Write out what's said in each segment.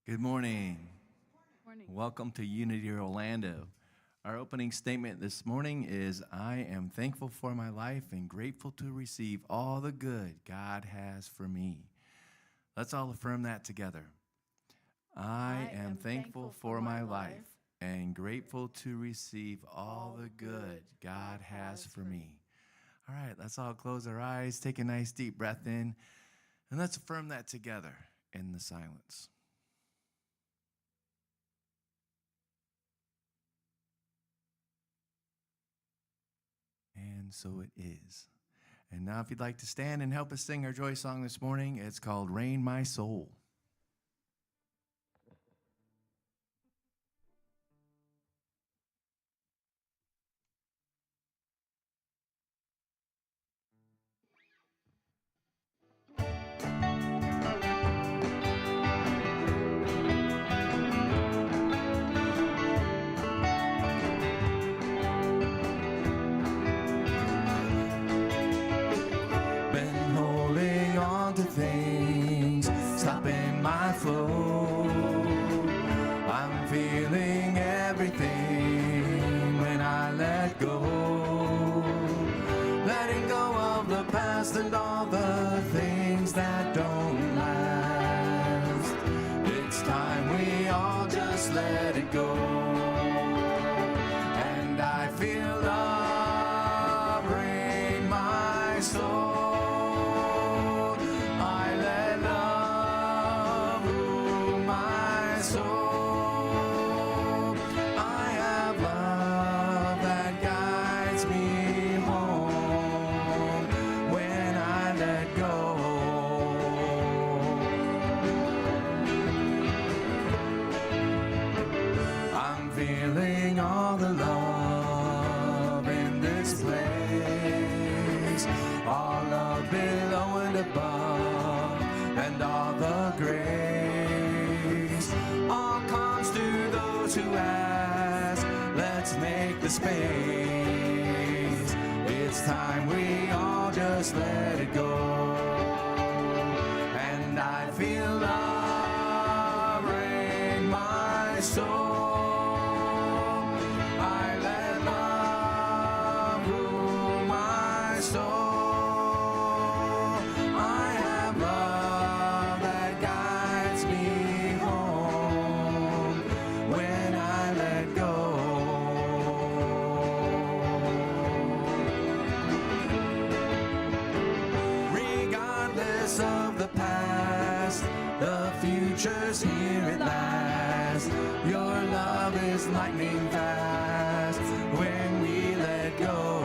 Good morning. Morning. Welcome to Unity Orlando. Our opening statement this morning is, I am thankful for my life and grateful to receive all the good God has for me. Let's all affirm that together. I am thankful for my life and grateful to receive all the good God has for me. All right, let's all close our eyes, take a nice deep breath in, and let's affirm that together in the silence. And so it is. And now if you'd like to stand and help us sing our joy song this morning, it's called Rain My Soul. Things stopping my flow. I'm feeling everything when I let go. Letting go of the past and all the things that don't last. It's time we all just let it go. And I feel love rain my soul. All the love in this place, all love below and above, and all the grace, all comes to those who ask. Let's make the space. It's time we all just let it go. And I feel love rain my soul. Future's here at last. Your love is lightning fast when we let go.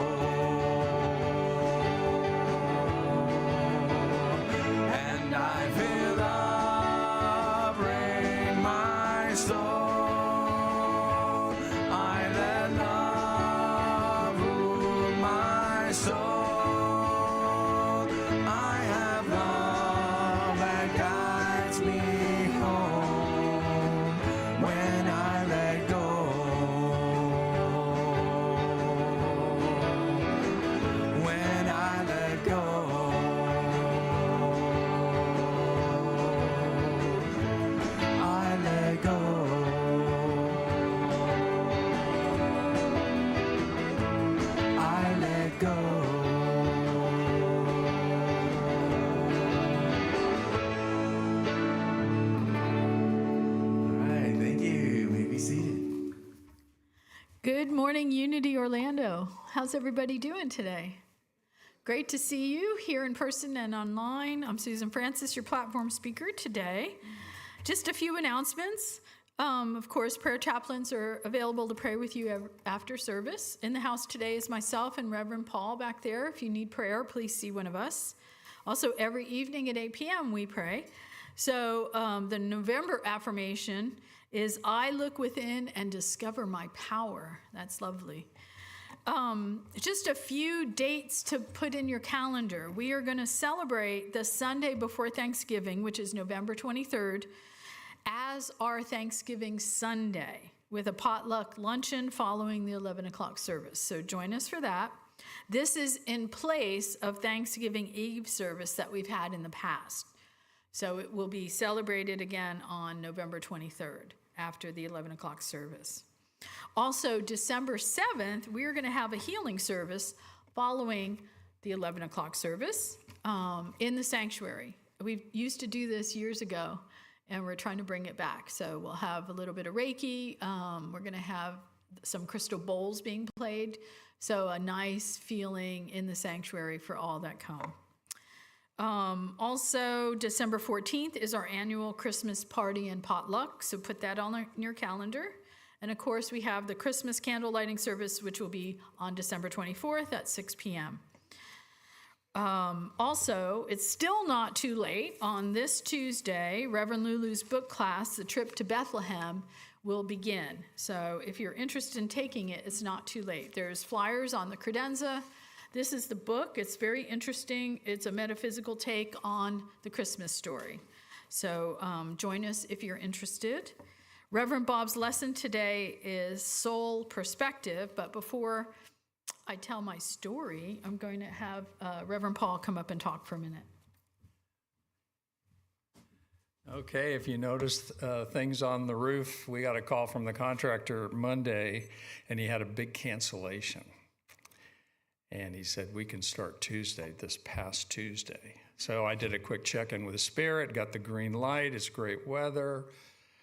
And I feel love rain my soul. I let love rule my soul. I have love that guides me home when I let go. When I let go. I let go. I let go. Good morning, Unity Orlando. How's everybody doing today? Great to see you here in person and online. I'm Susan Francis, your platform speaker today. Just a few announcements. Of course, prayer chaplains are available to pray with you after service. In the house today is myself and Reverend Paul back there. If you need prayer, please see one of us. Also, every evening at 8 p.m. we pray. So the November affirmation is, I look within and discover my power. That's lovely. Just a few dates to put in your calendar. We are going to celebrate the Sunday before Thanksgiving, which is November 23rd, as our Thanksgiving Sunday, with a potluck luncheon following the 11 o'clock service. So join us for that. This is in place of Thanksgiving Eve service that we've had in the past. So it will be celebrated again on November 23rd after the 11 o'clock service. Also, December 7th, we're going to have a healing service following the 11 o'clock service in the sanctuary. We used to do this years ago, and we're trying to bring it back. So we'll have a little bit of Reiki. We're going to have some crystal bowls being played. So a nice feeling in the sanctuary for all that come. Also, December 14th is our annual Christmas party and potluck. So put that on your calendar. And of course, we have the Christmas candle lighting service, which will be on December 24th at 6 p.m. Also, it's still not too late. On this Tuesday, Reverend Lulu's book class, The Trip to Bethlehem, will begin. So if you're interested in taking it, it's not too late. There's flyers on the credenza. This is the book. It's very interesting. It's a metaphysical take on the Christmas story. So join us if you're interested. Reverend Bob's lesson today is soul perspective, but before I tell my story, I'm going to have Reverend Paul come up and talk for a minute. Okay, if you noticed things on the roof, we got a call from the contractor Monday, and he had a big cancellation. And he said, we can start Tuesday, this past Tuesday. So I did a quick check-in with Spirit, got the green light, it's great weather.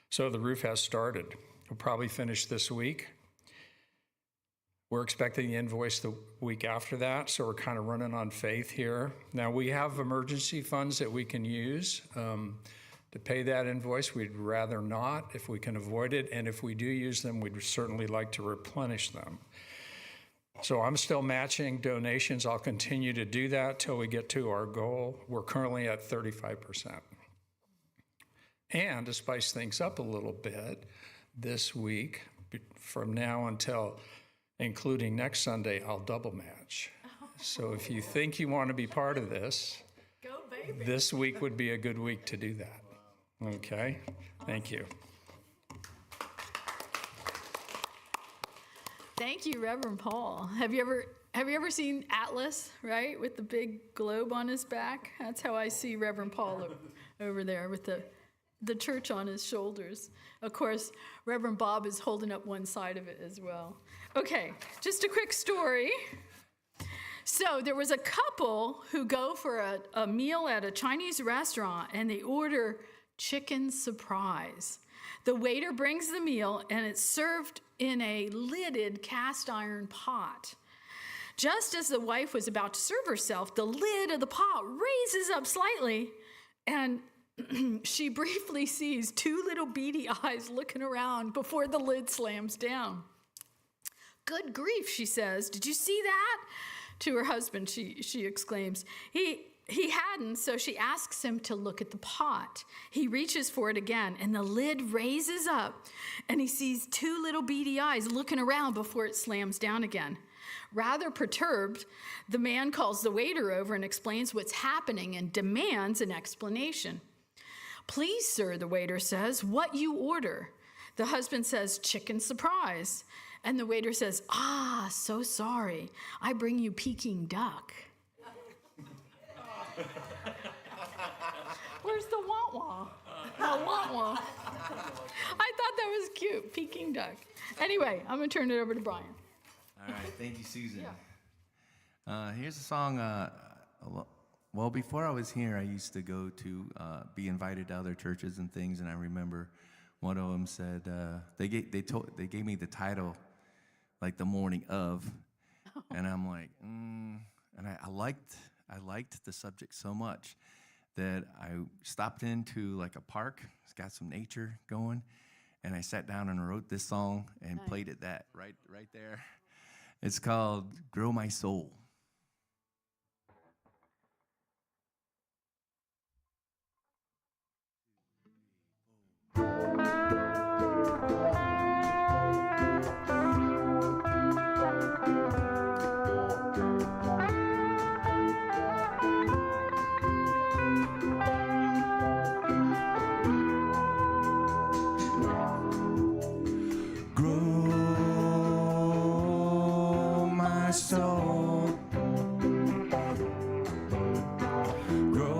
So the roof has started. We'll probably finish this week. We're expecting the invoice the week after that, so we're kind of running on faith here. Now, we have emergency funds that we can use to pay that invoice. We'd rather not if we can avoid it, and if we do use them, we'd certainly like to replenish them. So I'm still matching donations. I'll continue to do that till we get to our goal. We're currently at 35%. And to spice things up a little bit, this week, from now until including next Sunday, I'll double match. So if you think you want to be part of this, Go, baby. this week would be a good week to do that. Okay? Thank you. Thank you, Reverend Paul. Have you ever seen Atlas, right, with the big globe on his back? That's how I see Reverend Paul over there with the church on his shoulders. Of course, Reverend Bob is holding up one side of it as well. Okay, just a quick story. So there was a couple who go for a meal at a Chinese restaurant, and they order chicken surprise. The waiter brings the meal, and it's served in a lidded cast iron pot. Just as the wife was about to serve herself, the lid of the pot raises up slightly, and she briefly sees two little beady eyes looking around before the lid slams down. Good grief, she says. Did you see that? To her husband, she exclaims. He hadn't, so she asks him to look at the pot. He reaches for it again, and the lid raises up, and he sees two little beady eyes looking around before it slams down again. Rather perturbed, the man calls the waiter over and explains what's happening and demands an explanation. Please, sir, the waiter says, what you order? The husband says, chicken surprise. And the waiter says, so sorry. I bring you Peking duck. Where's the wah-wah? The wah-wah. I thought that was cute, Peking duck. Anyway, I'm going to turn it over to Brian. All right, thank you, Susan. Here's a song. Well, before I was here, I used to go to be invited to other churches and things, and I remember one of them said they gave me the title like the morning of, and I'm like, and I liked the subject so much that I stopped into like a park. It's got some nature going, and I sat down and wrote this song and played it right there. It's called "Grow My Soul." Grow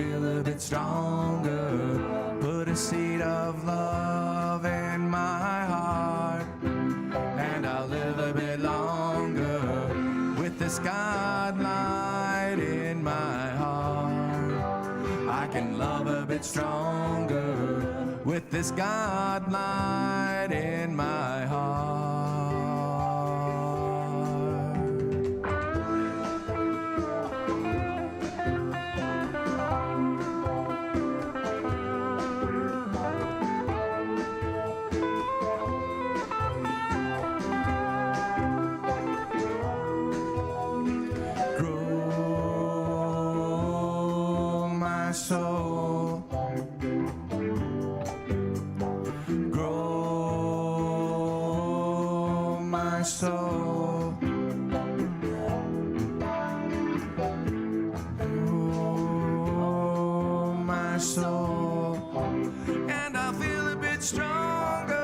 feel a bit stronger. Put a seed of love in my heart, and I'll live a bit longer with this God light in my heart. I can love a bit stronger with this God light in my heart. Grow my soul. Grow my soul. Grow my soul. And I feel a bit stronger.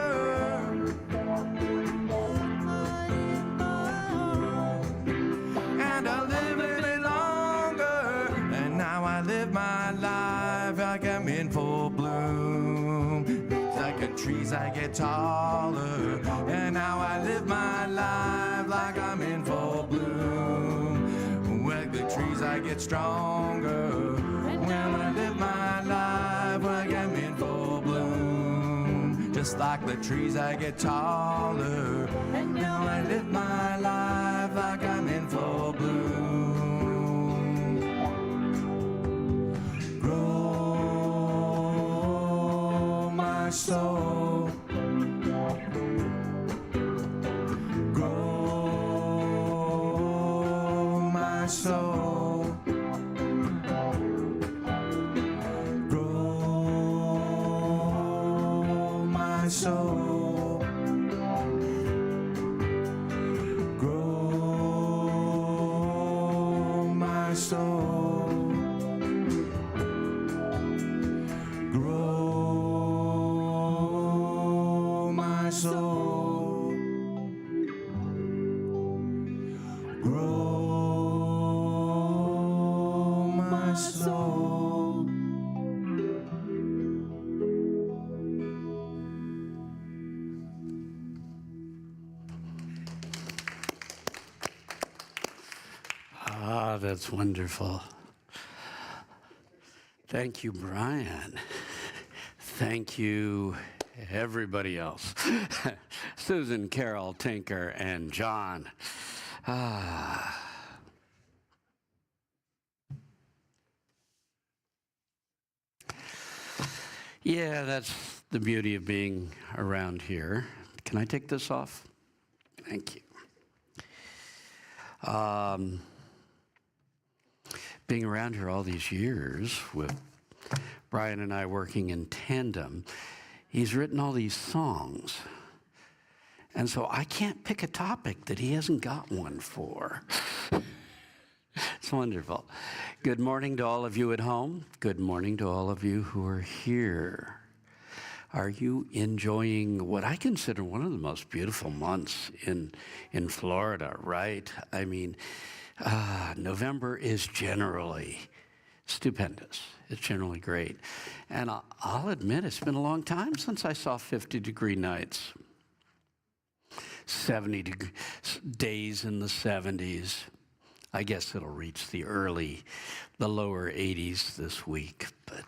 And I live a bit longer. And now I live my life like I'm in full bloom. Like the trees, I get taller. And now I live my life like I'm in full bloom. Like the trees, I get stronger. When I live my life like I'm in full bloom. Just like the trees, I get taller. And now I live my life like I'm in full bloom. Grow my soul. Grow my soul. Grow my soul. Grow my soul. Grow my soul. Grow my soul. Ah, that's wonderful. Thank you, Brian. Thank you, everybody else. Susan, Carol, Tinker, and John. Ah. Yeah, that's the beauty of being around here. Can I take this off? Thank you. Being around here all these years with Brian and I working in tandem, he's written all these songs. And so I can't pick a topic that he hasn't got one for. It's wonderful. Good morning to all of you at home. Good morning to all of you who are here. Are you enjoying what I consider one of the most beautiful months in Florida, right? I mean, November is generally stupendous. It's generally great. And I'll admit, it's been a long time since I saw 50-degree nights. 70 days in the 70s. I guess it'll reach the lower 80s this week. But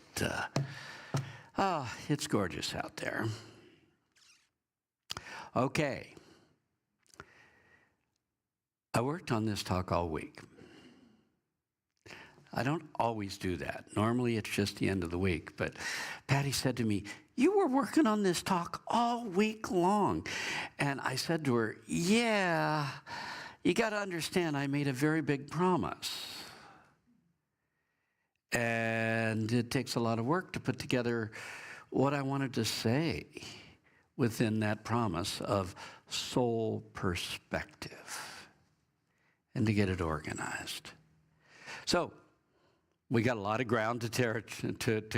it's gorgeous out there. Okay. I worked on this talk all week. I don't always do that. Normally it's just the end of the week. But Patty said to me, "You were working on this talk all week long." And I said to her, "Yeah, you got to understand, I made a very big promise. And it takes a lot of work to put together what I wanted to say within that promise of soul perspective and to get it organized." So we got a lot of ground to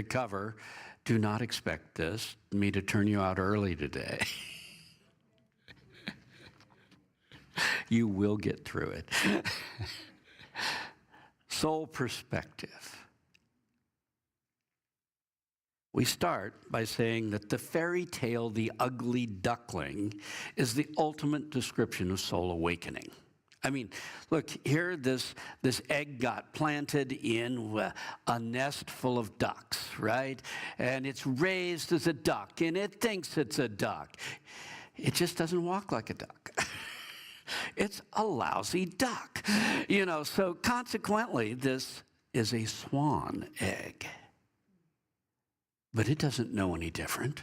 cover. Do not expect me to turn you out early today. You will get through it. Soul perspective. We start by saying that the fairy tale, The Ugly Duckling, is the ultimate description of soul awakening. I mean, look, here this egg got planted in a nest full of ducks, right? And it's raised as a duck, and it thinks it's a duck. It just doesn't walk like a duck. It's a lousy duck. So consequently, this is a swan egg. But it doesn't know any different.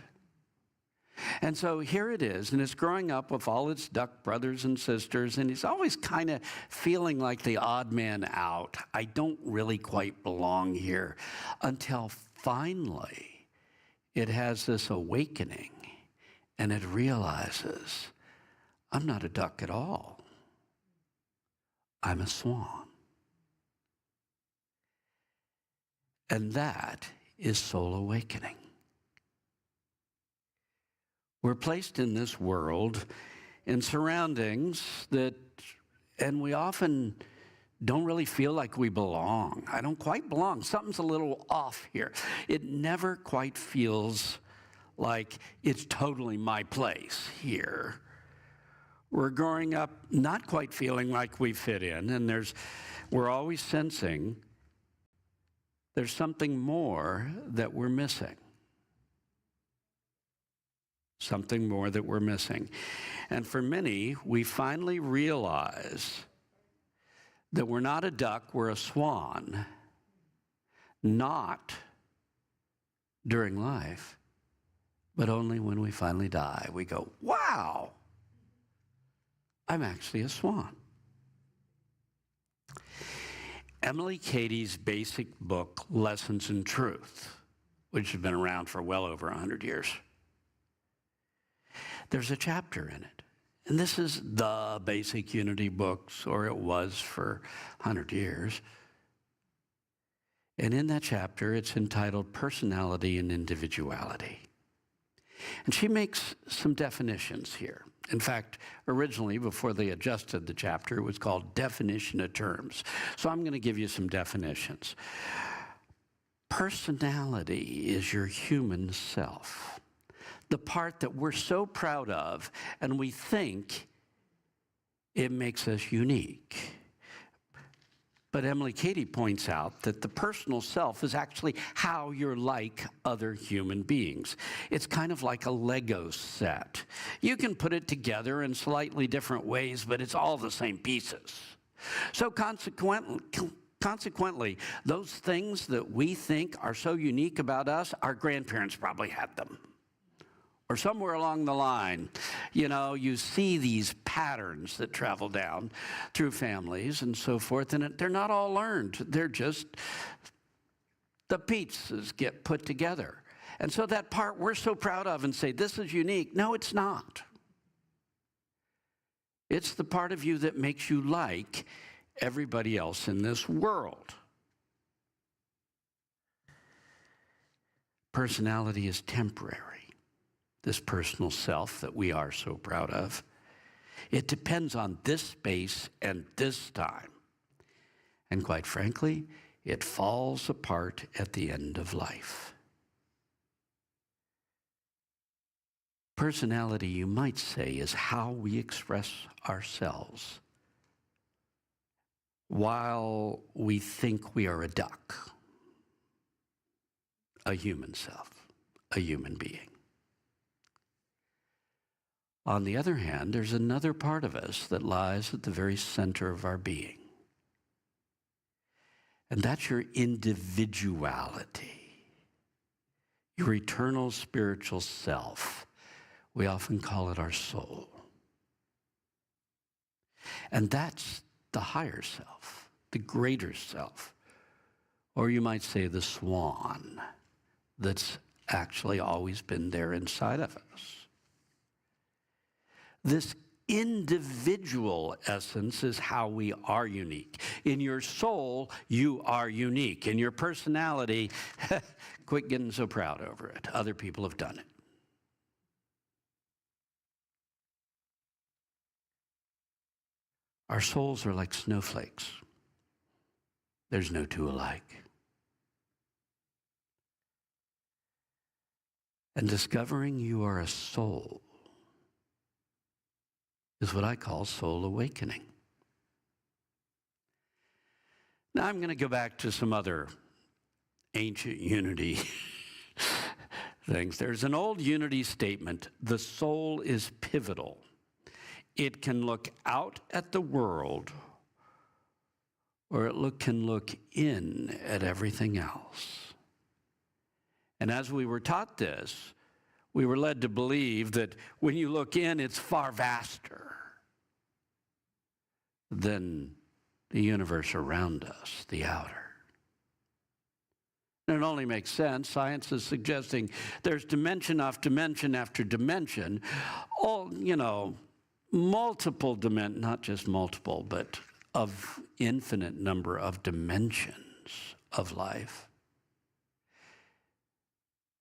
And so here it is, and it's growing up with all its duck brothers and sisters, and it's always kind of feeling like the odd man out. I don't really quite belong here. Until finally, it has this awakening, and it realizes, I'm not a duck at all. I'm a swan. And that is soul awakening. We're placed in this world in surroundings and we often don't really feel like we belong. I don't quite belong. Something's a little off here. It never quite feels like it's totally my place here. We're growing up not quite feeling like we fit in, and we're always sensing there's something more that we're missing. Something more that we're missing. And for many, we finally realize that we're not a duck, we're a swan. Not during life, but only when we finally die. We go, wow, I'm actually a swan. Emily Cady's basic book, Lessons in Truth, which has been around for well over 100 years, there's a chapter in it. And this is the basic unity books, or it was for 100 years. And in that chapter, it's entitled Personality and Individuality. And she makes some definitions here. In fact, originally, before they adjusted the chapter, it was called Definition of Terms. So I'm going to give you some definitions. Personality is your human self, the part that we're so proud of, and we think it makes us unique. But Emily Cady points out that the personal self is actually how you're like other human beings. It's kind of like a Lego set. You can put it together in slightly different ways, but it's all the same pieces. So consequently, those things that we think are so unique about us, our grandparents probably had them. Or somewhere along the line, you see these patterns that travel down through families and so forth, and they're not all learned. They're just, the pieces get put together. And so that part we're so proud of and say, this is unique. No, it's not. It's the part of you that makes you like everybody else in this world. Personality is temporary. This personal self that we are so proud of. It depends on this space and this time. And quite frankly, it falls apart at the end of life. Personality, you might say, is how we express ourselves while we think we are a duck, a human self, a human being. On the other hand, there's another part of us that lies at the very center of our being. And that's your individuality, your eternal spiritual self. We often call it our soul. And that's the higher self, the greater self. Or you might say the swan that's actually always been there inside of us. This individual essence is how we are unique. In your soul, you are unique. In your personality, quit getting so proud over it. Other people have done it. Our souls are like snowflakes. There's no two alike. And discovering you are a soul is what I call soul awakening. Now I'm going to go back to some other ancient unity things. There's an old unity statement: the soul is pivotal. It can look out at the world, or it can look in at everything else. And as we were taught this, we were led to believe that when you look in, it's far vaster than the universe around us, the outer. And it only makes sense. Science is suggesting there's dimension after dimension after dimension, all, multiple dimensions, not just multiple, but of infinite number of dimensions of life.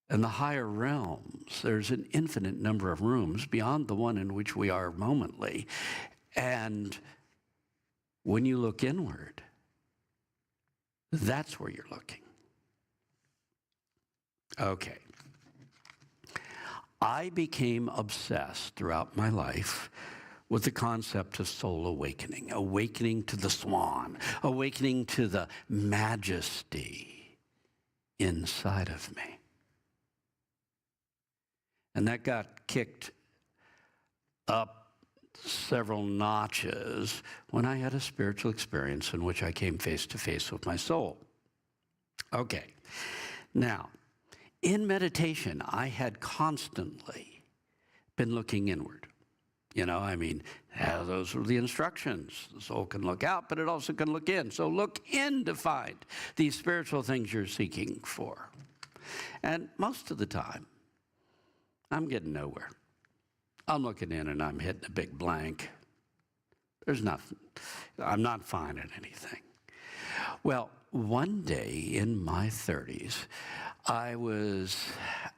And the higher realms, there's an infinite number of rooms beyond the one in which we are momently. And when you look inward, that's where you're looking. Okay. I became obsessed throughout my life with the concept of soul awakening, awakening to the swan, awakening to the majesty inside of me. And that got kicked up several notches when I had a spiritual experience in which I came face to face with my soul. Okay. Now, in meditation, I had constantly been looking inward. Those were the instructions. The soul can look out, but it also can look in. So look in to find these spiritual things you're seeking for. And most of the time, I'm getting nowhere. I'm looking in and I'm hitting a big blank. There's nothing. I'm not finding anything. Well, one day in my 30s, I was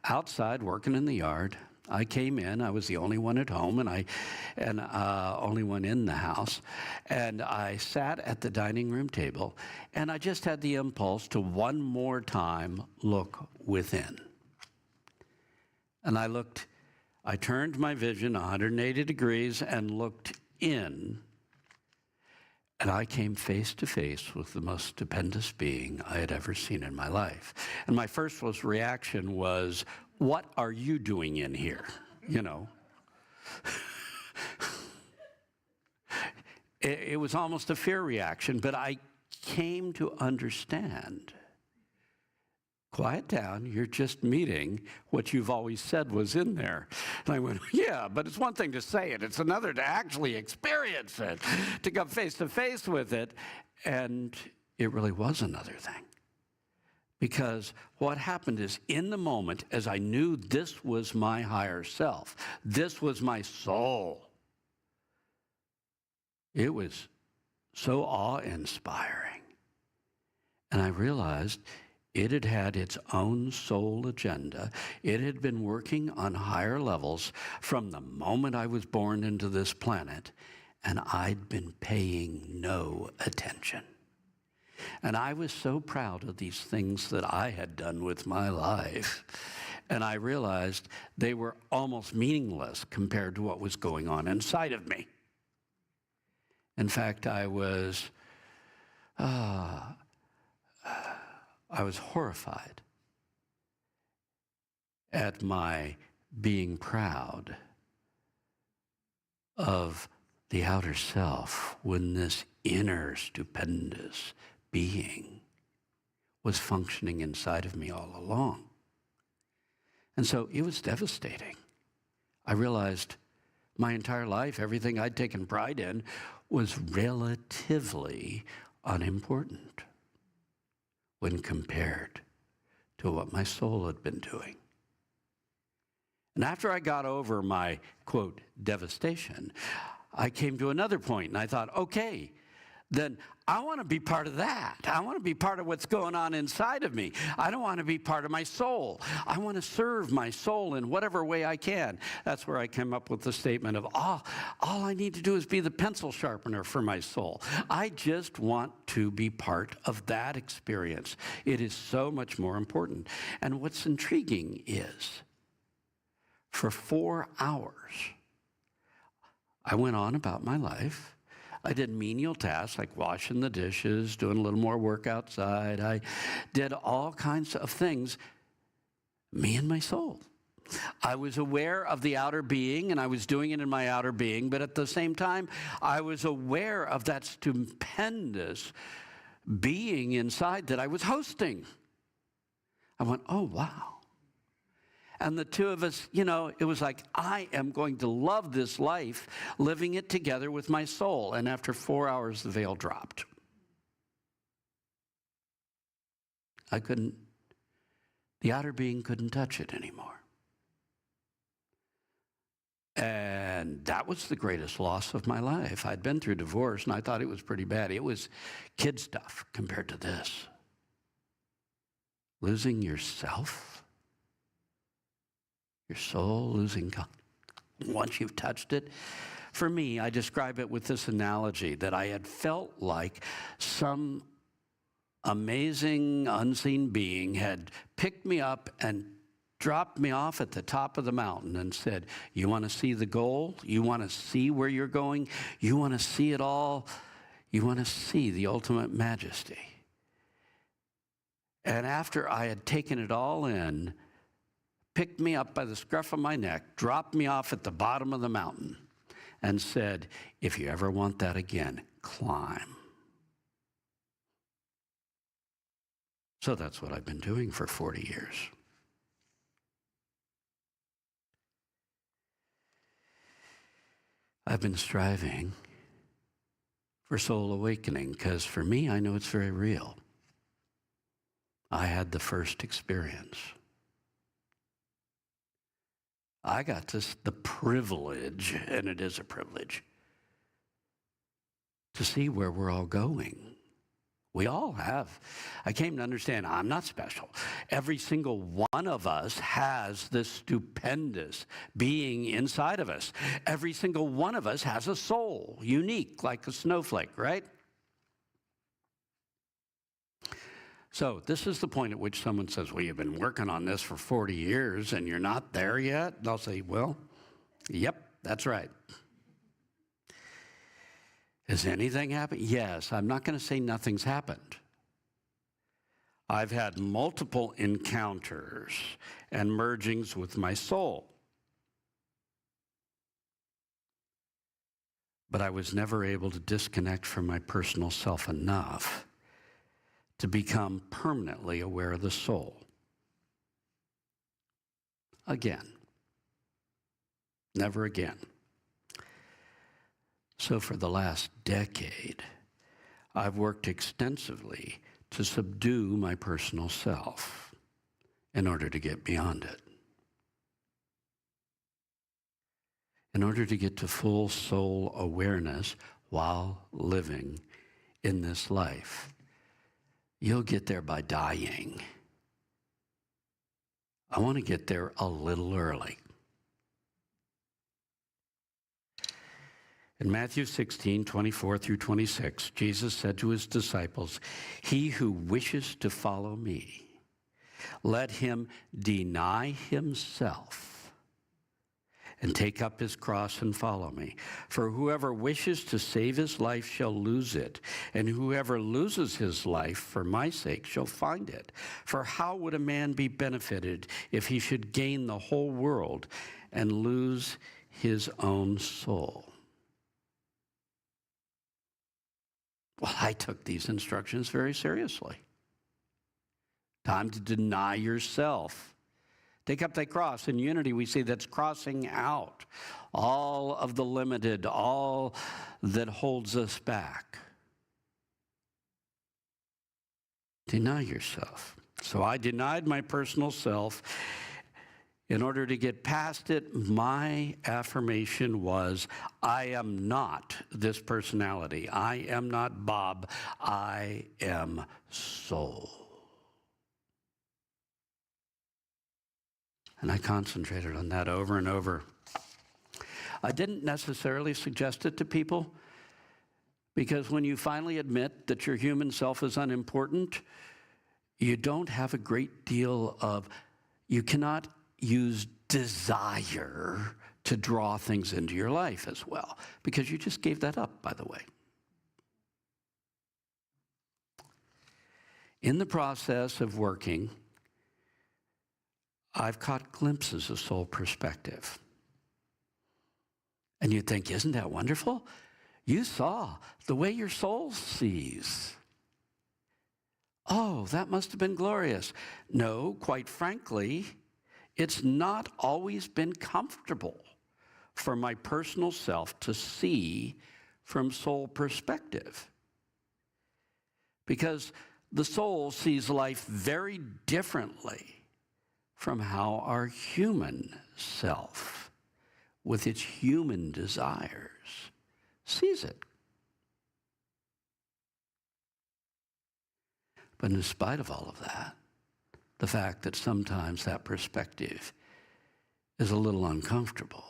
outside working in the yard. I came in. I was the only one at home, and only one in the house. And I sat at the dining room table, and I just had the impulse to one more time look within. And I turned my vision 180 degrees and looked in. And I came face to face with the most stupendous being I had ever seen in my life. And my first reaction was, what are you doing in here? It was almost a fear reaction, but I came to understand. Quiet down, you're just meeting what you've always said was in there. And I went, yeah, but it's one thing to say it. It's another to actually experience it, to come face to face with it. And it really was another thing. Because what happened is, in the moment, as I knew this was my higher self, this was my soul, it was so awe-inspiring. And I realized it had had its own soul agenda. It had been working on higher levels from the moment I was born into this planet, and I'd been paying no attention. And I was so proud of these things that I had done with my life. And I realized they were almost meaningless compared to what was going on inside of me. In fact, I was horrified at my being proud of the outer self when this inner stupendous being was functioning inside of me all along. And so it was devastating. I realized my entire life, everything I'd taken pride in was relatively unimportant when compared to what my soul had been doing. And after I got over my, quote, devastation, I came to another point, and I thought, okay, then I want to be part of that. I want to be part of what's going on inside of me. I don't want to be part of my soul. I want to serve my soul in whatever way I can. That's where I came up with the statement of, all I need to do is be the pencil sharpener for my soul. I just want to be part of that experience. It is so much more important. And what's intriguing is For 4 hours, I went on about my life. I did menial tasks like washing the dishes, doing a little more work outside. I did all kinds of things, me and my soul. I was aware of the outer being, and I was doing it in my outer being, but at the same time, I was aware of that stupendous being inside that I was hosting. I went, oh, wow. And the two of us, it was like, I am going to love this life, living it together with my soul. And after 4 hours, the veil dropped. The outer being couldn't touch it anymore. And that was the greatest loss of my life. I'd been through divorce, and I thought it was pretty bad. It was kid stuff compared to this. Losing yourself. Your soul, losing God. Once you've touched it. For me, I describe it with this analogy that I had felt like some amazing unseen being had picked me up and dropped me off at the top of the mountain and said, you want to see the goal? You want to see where you're going? You want to see it all? You want to see the ultimate majesty? And after I had taken it all in, picked me up by the scruff of my neck, dropped me off at the bottom of the mountain, and said, if you ever want that again, climb. So that's what I've been doing for 40 years. I've been striving for soul awakening because for me, I know it's very real. I had the first experience. I got the privilege, and it is a privilege, to see where we're all going. We all have. I came to understand I'm not special. Every single one of us has this stupendous being inside of us. Every single one of us has a soul, unique, like a snowflake, right? So this is the point at which someone says, well, you've been working on this for 40 years and you're not there yet. And I'll say, well, yep, that's right. Has anything happened? Yes, I'm not going to say nothing's happened. I've had multiple encounters and mergings with my soul. But I was never able to disconnect from my personal self enough to become permanently aware of the soul. Again. Never again. So for the last decade, I've worked extensively to subdue my personal self in order to get beyond it. In order to get to full soul awareness while living in this life. You'll get there by dying. I want to get there a little early. In Matthew 16, 24 through 26, Jesus said to his disciples, he who wishes to follow me, let him deny himself and take up his cross and follow me. For whoever wishes to save his life shall lose it, and whoever loses his life for my sake shall find it. For how would a man be benefited if he should gain the whole world and lose his own soul? Well, I took these instructions very seriously. Time to deny yourself. Take up thy cross. In unity, we see that's crossing out all of the limited, all that holds us back. Deny yourself. So I denied my personal self. In order to get past it, my affirmation was, I am not this personality. I am not Bob. I am soul. And I concentrated on that over and over. I didn't necessarily suggest it to people because when you finally admit that your human self is unimportant, you don't have a great deal of, you cannot use desire to draw things into your life as well, because you just gave that up, by the way. In the process of working, I've caught glimpses of soul perspective. And you think, isn't that wonderful? You saw the way your soul sees. Oh, that must have been glorious. No, quite frankly, it's not always been comfortable for my personal self to see from soul perspective. Because the soul sees life very differently from how our human self, with its human desires, sees it. But in spite of all of that, the fact that sometimes that perspective is a little uncomfortable,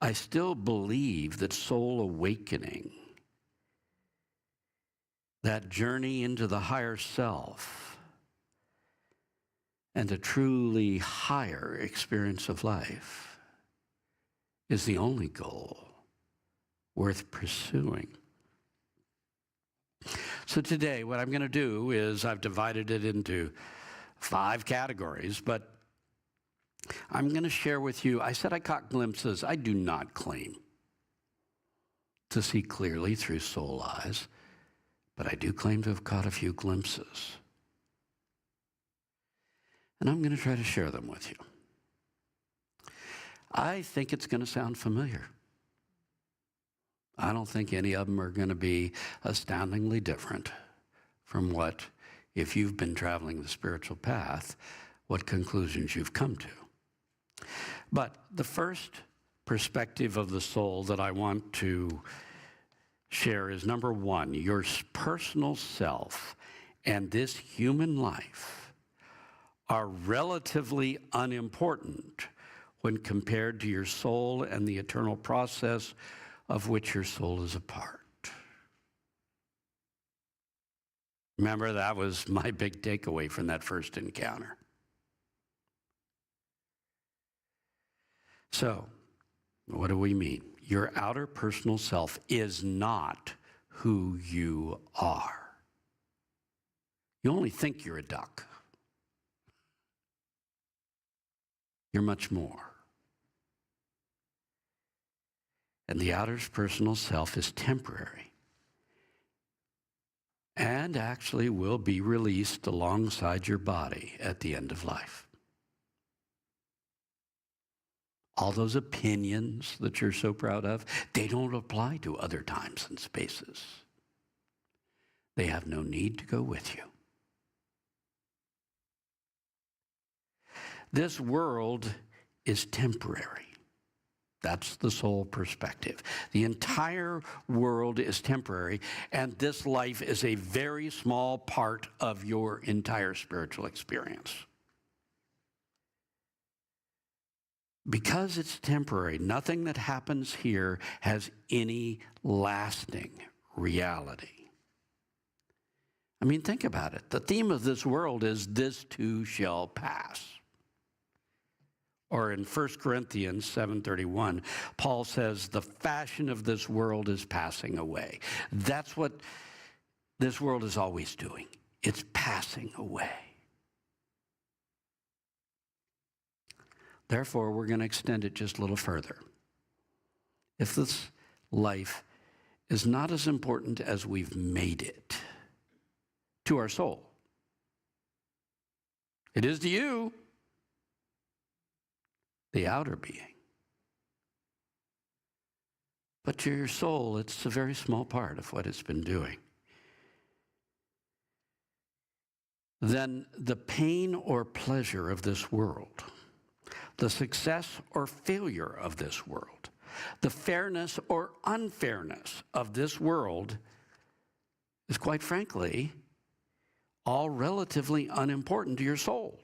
I still believe that soul awakening, that journey into the higher self and a truly higher experience of life, is the only goal worth pursuing. So today, what I'm going to do is I've divided it into 5 categories, but I'm going to share with you, I said I caught glimpses. I do not claim to see clearly through soul eyes, but I do claim to have caught a few glimpses. And I'm going to try to share them with you. I think it's going to sound familiar. I don't think any of them are going to be astoundingly different from what, if you've been traveling the spiritual path, what conclusions you've come to. But the first perspective of the soul that I want to share is, number 1, your personal self and this human life are relatively unimportant when compared to your soul and the eternal process of which your soul is a part. Remember, that was my big takeaway from that first encounter. So, what do we mean? Your outer personal self is not who you are. You only think you're a duck. You're much more. And the outer personal self is temporary and actually will be released alongside your body at the end of life. All those opinions that you're so proud of, they don't apply to other times and spaces. They have no need to go with you. This world is temporary. That's the soul perspective. The entire world is temporary, and this life is a very small part of your entire spiritual experience. Because it's temporary, nothing that happens here has any lasting reality. I mean, think about it. The theme of this world is "this too shall pass." Or in 1 Corinthians 7:31, Paul says, the fashion of this world is passing away. That's what this world is always doing. It's passing away. Therefore, we're going to extend it just a little further. If this life is not as important as we've made it to our soul, it is to you, the outer being. But to your soul, it's a very small part of what it's been doing. Then the pain or pleasure of this world, the success or failure of this world, the fairness or unfairness of this world is, quite frankly, all relatively unimportant to your soul,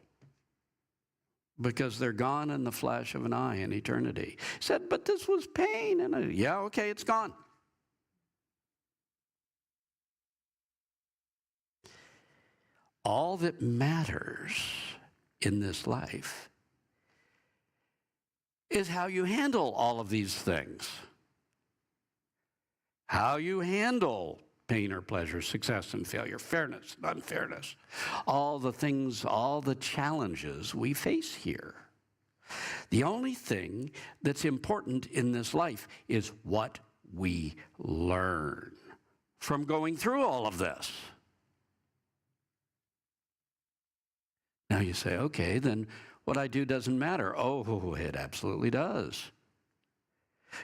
because they're gone in the flash of an eye in eternity. He said, but this was pain. And yeah, okay, it's gone. All that matters in this life is how you handle all of these things. How you handle pain or pleasure, success and failure, fairness and unfairness, all the things, all the challenges we face here. The only thing that's important in this life is what we learn from going through all of this. Now you say, okay, then what I do doesn't matter. Oh, it absolutely does.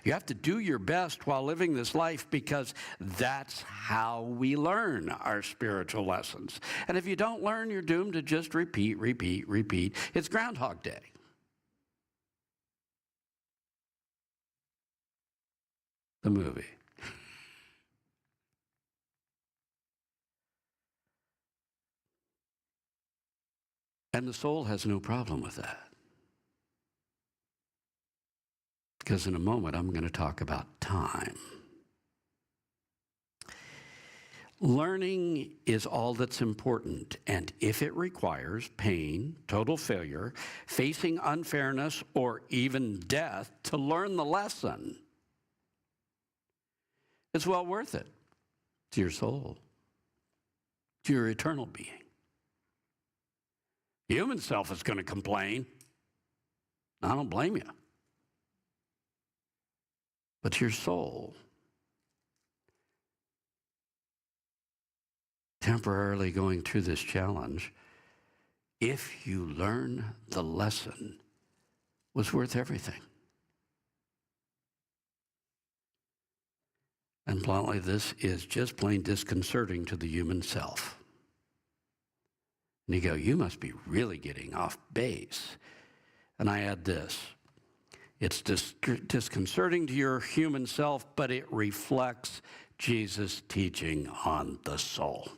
You have to do your best while living this life because that's how we learn our spiritual lessons. And if you don't learn, you're doomed to just repeat. It's Groundhog Day. The movie. And the soul has no problem with that. Because in a moment, I'm going to talk about time. Learning is all that's important, and if it requires pain, total failure, facing unfairness, or even death to learn the lesson, it's well worth it to your soul, to your eternal being. Human self is going to complain. I don't blame you. But your soul, temporarily going through this challenge, if you learn the lesson, was worth everything. And bluntly, this is just plain disconcerting to the human self. And you go, you must be really getting off base. And I add this. It's disconcerting to your human self, but it reflects Jesus' teaching on the soul.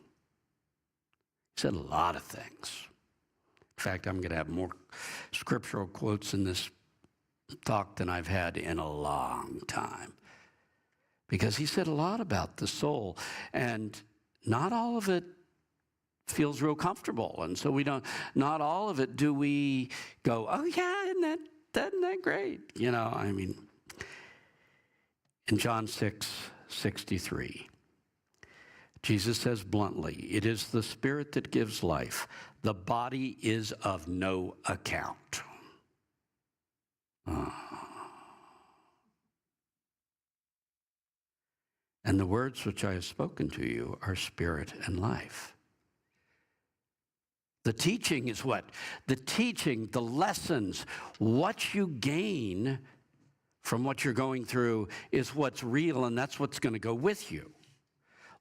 He said a lot of things. In fact, I'm going to have more scriptural quotes in this talk than I've had in a long time. Because he said a lot about the soul, and not all of it feels real comfortable. And so not all of it do we go, oh yeah, isn't that great? You know, I mean, in John 6:63, Jesus says bluntly, it is the spirit that gives life. The body is of no account. And the words which I have spoken to you are spirit and life. The teaching is what? The teaching, the lessons, what you gain from what you're going through is what's real, and that's what's going to go with you.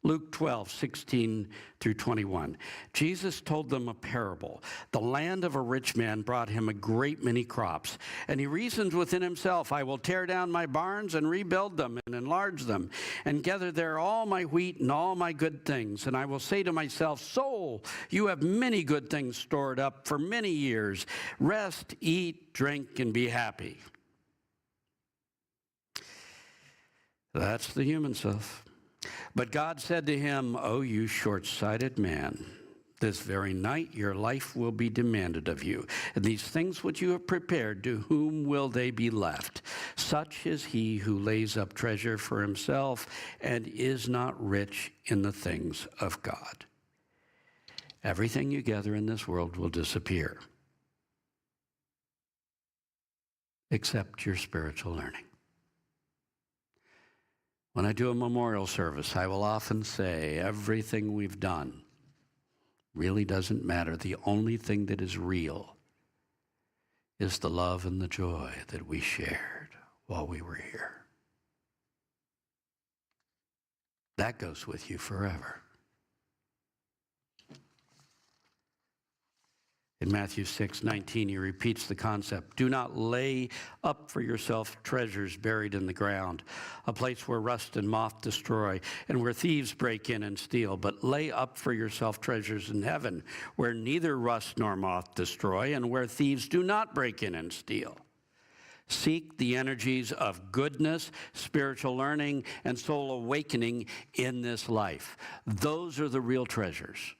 Luke 12:16-21. Jesus told them a parable. The land of a rich man brought him a great many crops, and he reasoned within himself, I will tear down my barns and rebuild them and enlarge them, and gather there all my wheat and all my good things. And I will say to myself, soul, you have many good things stored up for many years. Rest, eat, drink, and be happy. That's the human self. But God said to him, oh, you short-sighted man, this very night your life will be demanded of you. And these things which you have prepared, to whom will they be left? Such is he who lays up treasure for himself and is not rich in the things of God. Everything you gather in this world will disappear, except your spiritual learning. When I do a memorial service, I will often say everything we've done really doesn't matter. The only thing that is real is the love and the joy that we shared while we were here. That goes with you forever. In Matthew 6:19, he repeats the concept. Do not lay up for yourself treasures buried in the ground, a place where rust and moth destroy, and where thieves break in and steal. But lay up for yourself treasures in heaven, where neither rust nor moth destroy, and where thieves do not break in and steal. Seek the energies of goodness, spiritual learning, and soul awakening in this life. Those are the real treasures.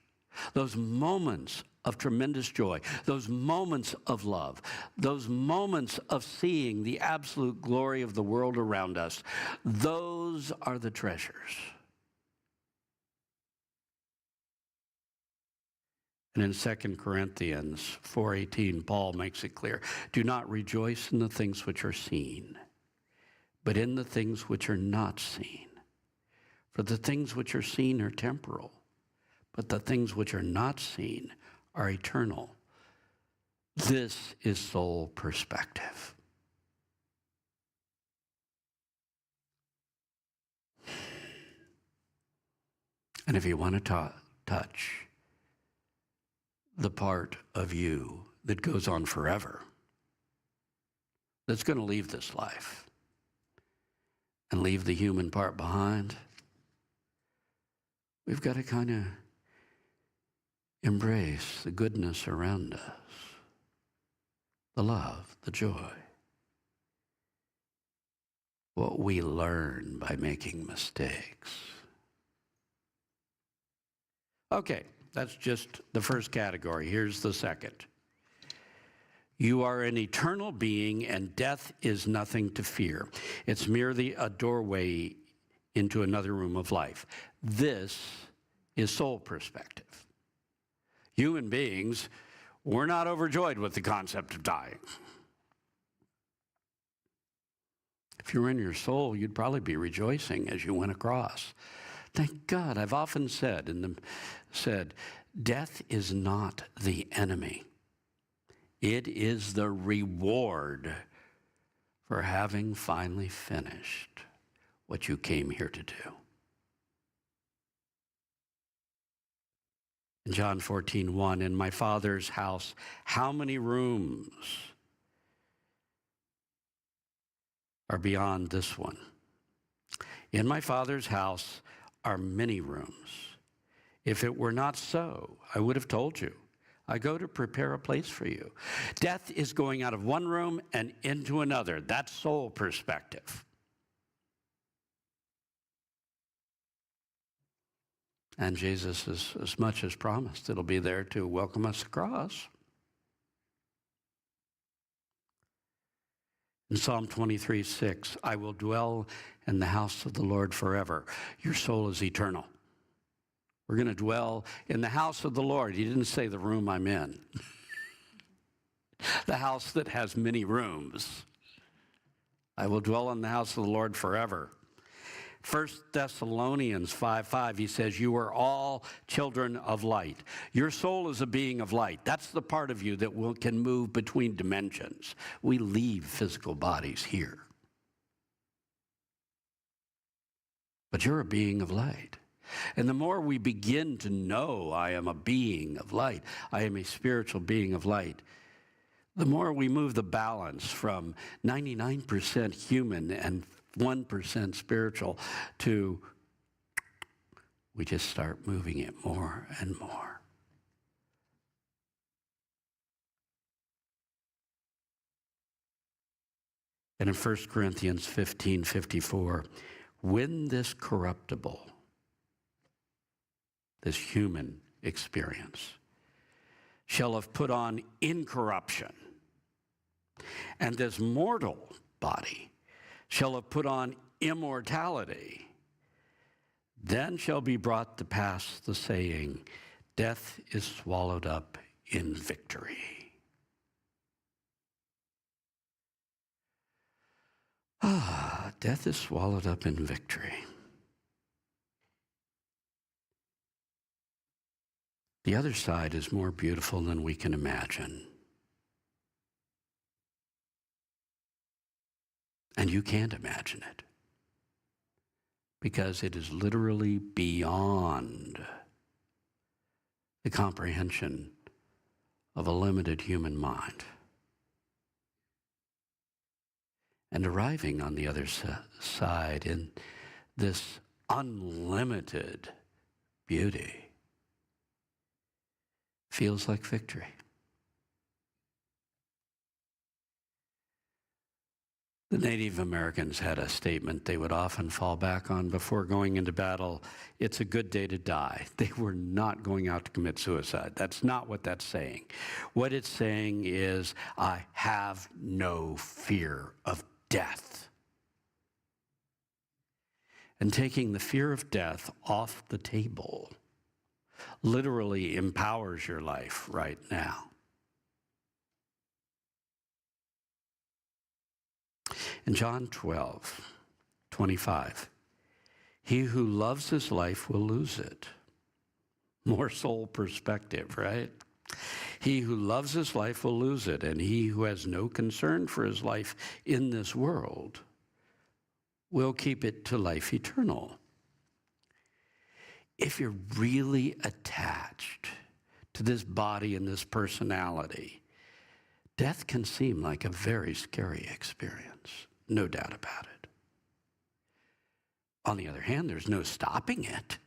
those moments of tremendous joy, those moments of love, those moments of seeing the absolute glory of the world around us, those are the treasures. And in 2 Corinthians 4:18, Paul makes it clear, do not rejoice in the things which are seen, but in the things which are not seen. For the things which are seen are temporal, but the things which are not seen are eternal. This is soul perspective. And if you want to touch the part of you that goes on forever, that's going to leave this life and leave the human part behind, we've got to kind of embrace the goodness around us, the love, the joy, what we learn by making mistakes. Okay, that's just the first category. Here's the second. You are an eternal being, and death is nothing to fear. It's merely a doorway into another room of life. This is soul perspective. Human beings, we're not overjoyed with the concept of dying. If you were in your soul, you'd probably be rejoicing as you went across. Thank God. I've often said, death is not the enemy. It is the reward for having finally finished what you came here to do. In John 14:1, in my Father's house, how many rooms are beyond this one? In my Father's house are many rooms. If it were not so, I would have told you. I go to prepare a place for you. Death is going out of one room and into another. That's soul perspective. And Jesus, as much as promised, it'll be there to welcome us across. In Psalm 23:6, I will dwell in the house of the Lord forever. Your soul is eternal. We're going to dwell in the house of the Lord. He didn't say the room I'm in. The house that has many rooms. I will dwell in the house of the Lord forever. 1 Thessalonians 5:5, he says, you are all children of light. Your soul is a being of light. That's the part of you that can move between dimensions. We leave physical bodies here. But you're a being of light. And the more we begin to know I am a being of light, I am a spiritual being of light, the more we move the balance from 99% human and 1% spiritual to we just start moving it more and more. And in 1 Corinthians 15:54, when this corruptible, this human experience, shall have put on incorruption, and this mortal body shall have put on immortality, then shall be brought to pass the saying, death is swallowed up in victory. Death is swallowed up in victory. The other side is more beautiful than we can imagine. And you can't imagine it, because it is literally beyond the comprehension of a limited human mind. And arriving on the other side in this unlimited beauty feels like victory. The Native Americans had a statement they would often fall back on before going into battle. It's a good day to die. They were not going out to commit suicide. That's not what that's saying. What it's saying is, I have no fear of death. And taking the fear of death off the table literally empowers your life right now. In John 12:25, he who loves his life will lose it. More soul perspective, right? He who loves his life will lose it, and he who has no concern for his life in this world will keep it to life eternal. If you're really attached to this body and this personality, death can seem like a very scary experience. No doubt about it. On the other hand, there's no stopping it.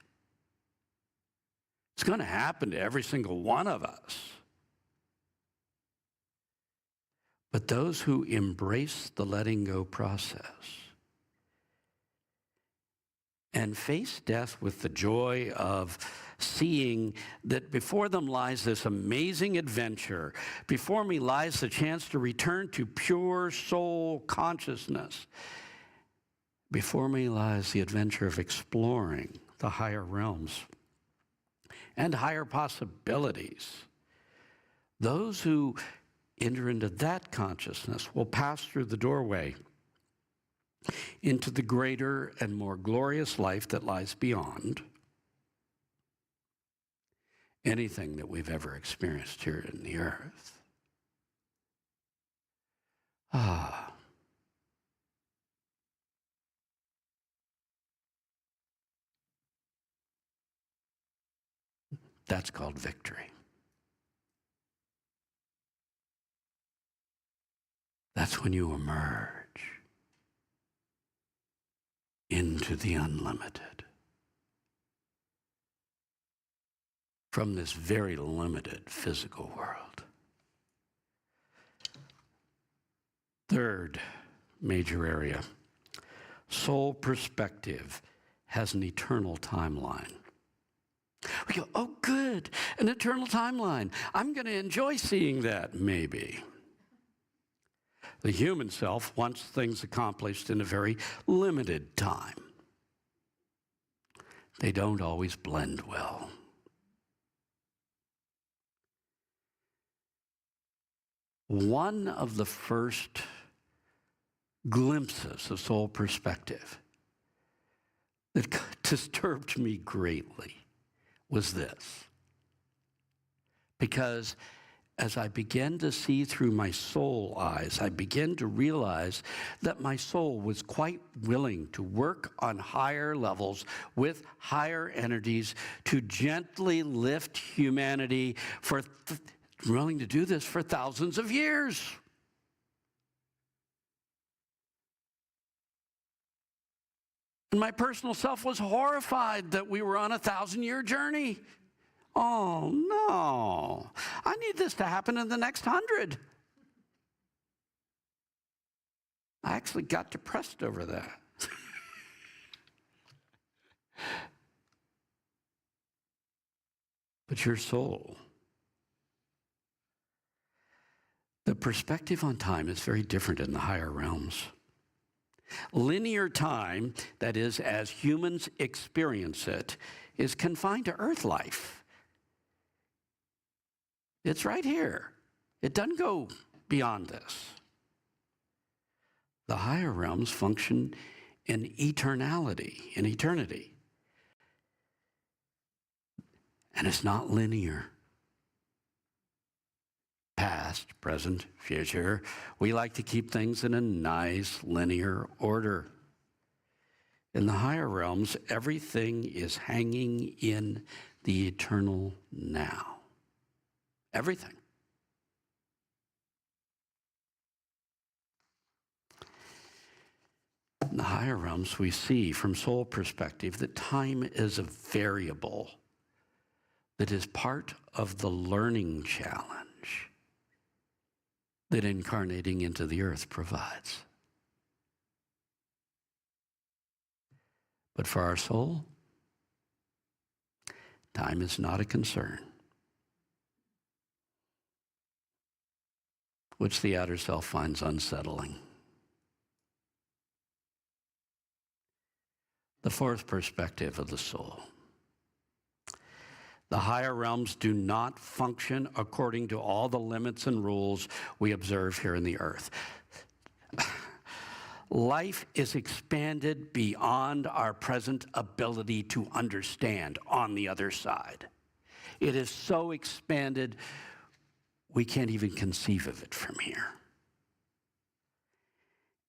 It's going to happen to every single one of us. But those who embrace the letting go process and face death with the joy of seeing that before them lies this amazing adventure, before me lies the chance to return to pure soul consciousness, before me lies the adventure of exploring the higher realms and higher possibilities. Those who enter into that consciousness will pass through the doorway into the greater and more glorious life that lies beyond anything that we've ever experienced here in the earth. That's called victory. That's when you emerge into the unlimited from this very limited physical world. Third major area, soul perspective has an eternal timeline. We go, oh good, an eternal timeline. I'm going to enjoy seeing that, maybe. The human self wants things accomplished in a very limited time. They don't always blend well. One of the first glimpses of soul perspective that disturbed me greatly was this. Because as I began to see through my soul eyes, I began to realize that my soul was quite willing to work on higher levels with higher energies to gently lift humanity, willing to do this for thousands of years. And my personal self was horrified that we were on a 1,000-year journey. Oh, no. I need this to happen in the next 100. I actually got depressed over that. But your soul, the perspective on time is very different in the higher realms. Linear time, that is, as humans experience it, is confined to earth life. It's right here. It doesn't go beyond this. The higher realms function in eternality, in eternity. And it's not linear. Past, present, future. We like to keep things in a nice linear order. In the higher realms, everything is hanging in the eternal now. Everything. In the higher realms, we see from soul perspective that time is a variable that is part of the learning challenge that incarnating into the earth provides. But for our soul, time is not a concern, which the outer self finds unsettling. The fourth perspective of the soul. The higher realms do not function according to all the limits and rules we observe here in the earth. Life is expanded beyond our present ability to understand on the other side. It is so expanded, we can't even conceive of it from here.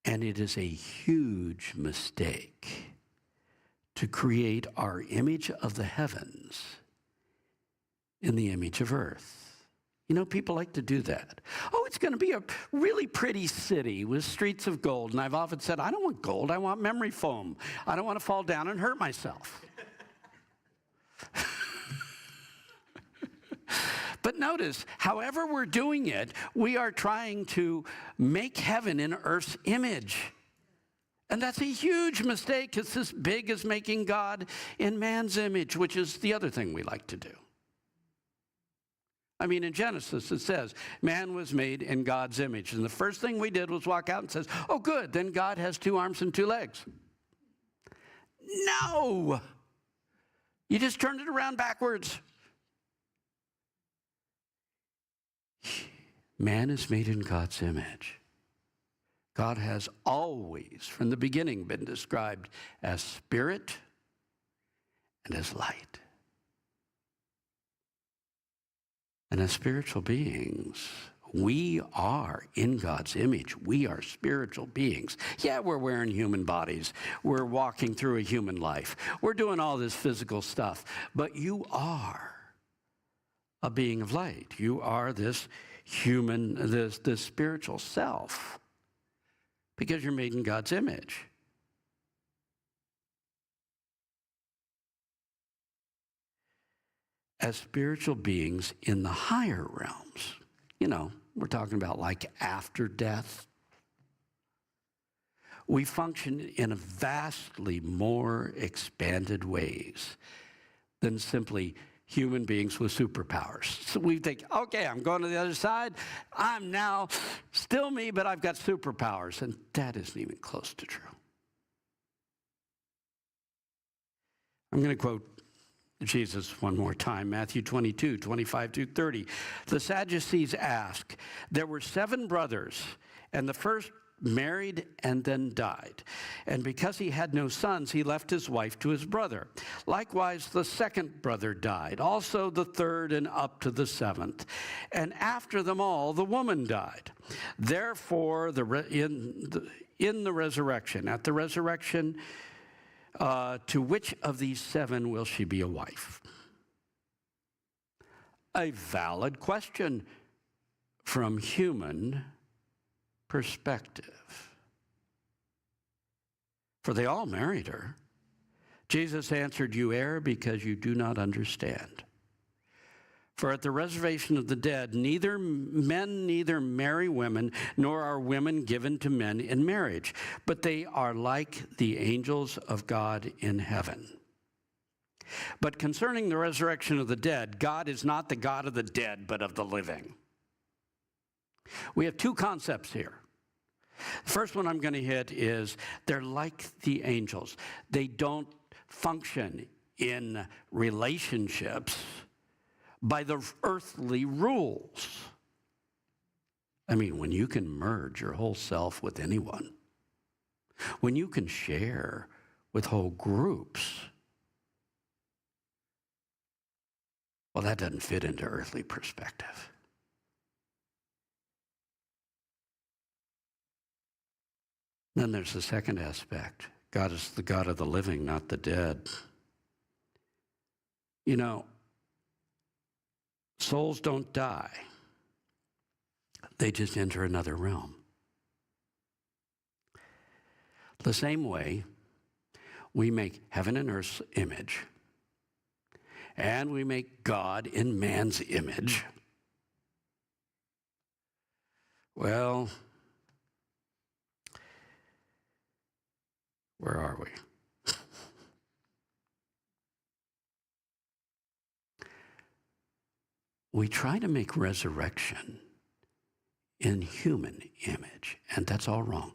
And it is a huge mistake to create our image of the heavens in the image of earth. You know, people like to do that. Oh, it's going to be a really pretty city with streets of gold. And I've often said, I don't want gold, I want memory foam. I don't want to fall down and hurt myself. But notice, however we're doing it, we are trying to make heaven in earth's image. And that's a huge mistake. It's as big as making God in man's image, which is the other thing we like to do. I mean, in Genesis, it says, man was made in God's image. And the first thing we did was walk out and says, oh, good, then God has 2 arms and 2 legs. No! You just turned it around backwards. Man is made in God's image. God has always, from the beginning, been described as spirit and as light. And as spiritual beings, we are in God's image. We are spiritual beings. Yeah, we're wearing human bodies. We're walking through a human life. We're doing all this physical stuff. But you are a being of light. You are this human, this spiritual self, because you're made in God's image. As spiritual beings in the higher realms, you know, we're talking about like after death, we function in a vastly more expanded ways than simply human beings with superpowers. So we think, okay, I'm going to the other side. I'm now still me, but I've got superpowers. And that isn't even close to true. I'm going to quote Jesus one more time, Matthew 22, 25 through 30. The Sadducees ask, there were 7 brothers, and the first married and then died. And because he had no sons, he left his wife to his brother. Likewise, the second brother died, also the third and up to the 7th. And after them all, the woman died. Therefore, in the resurrection, at the resurrection, to which of these 7 will she be a wife? A valid question from human perspective. For they all married her. Jesus answered, you err because you do not understand. For at the resurrection of the dead, neither marry women, nor are women given to men in marriage, but they are like the angels of God in heaven. But concerning the resurrection of the dead, God is not the God of the dead, but of the living. We have 2 concepts here. The first one I'm going to hit is they're like the angels. They don't function in relationships by the earthly rules. I mean, when you can merge your whole self with anyone, when you can share with whole groups, well, that doesn't fit into earthly perspective. Then there's the second aspect. God is the God of the living, not the dead. You know, souls don't die. They just enter another realm. The same way, we make heaven and earth's image, and we make God in man's image. Well, where are we? we try to make resurrection in human image, and that's all wrong.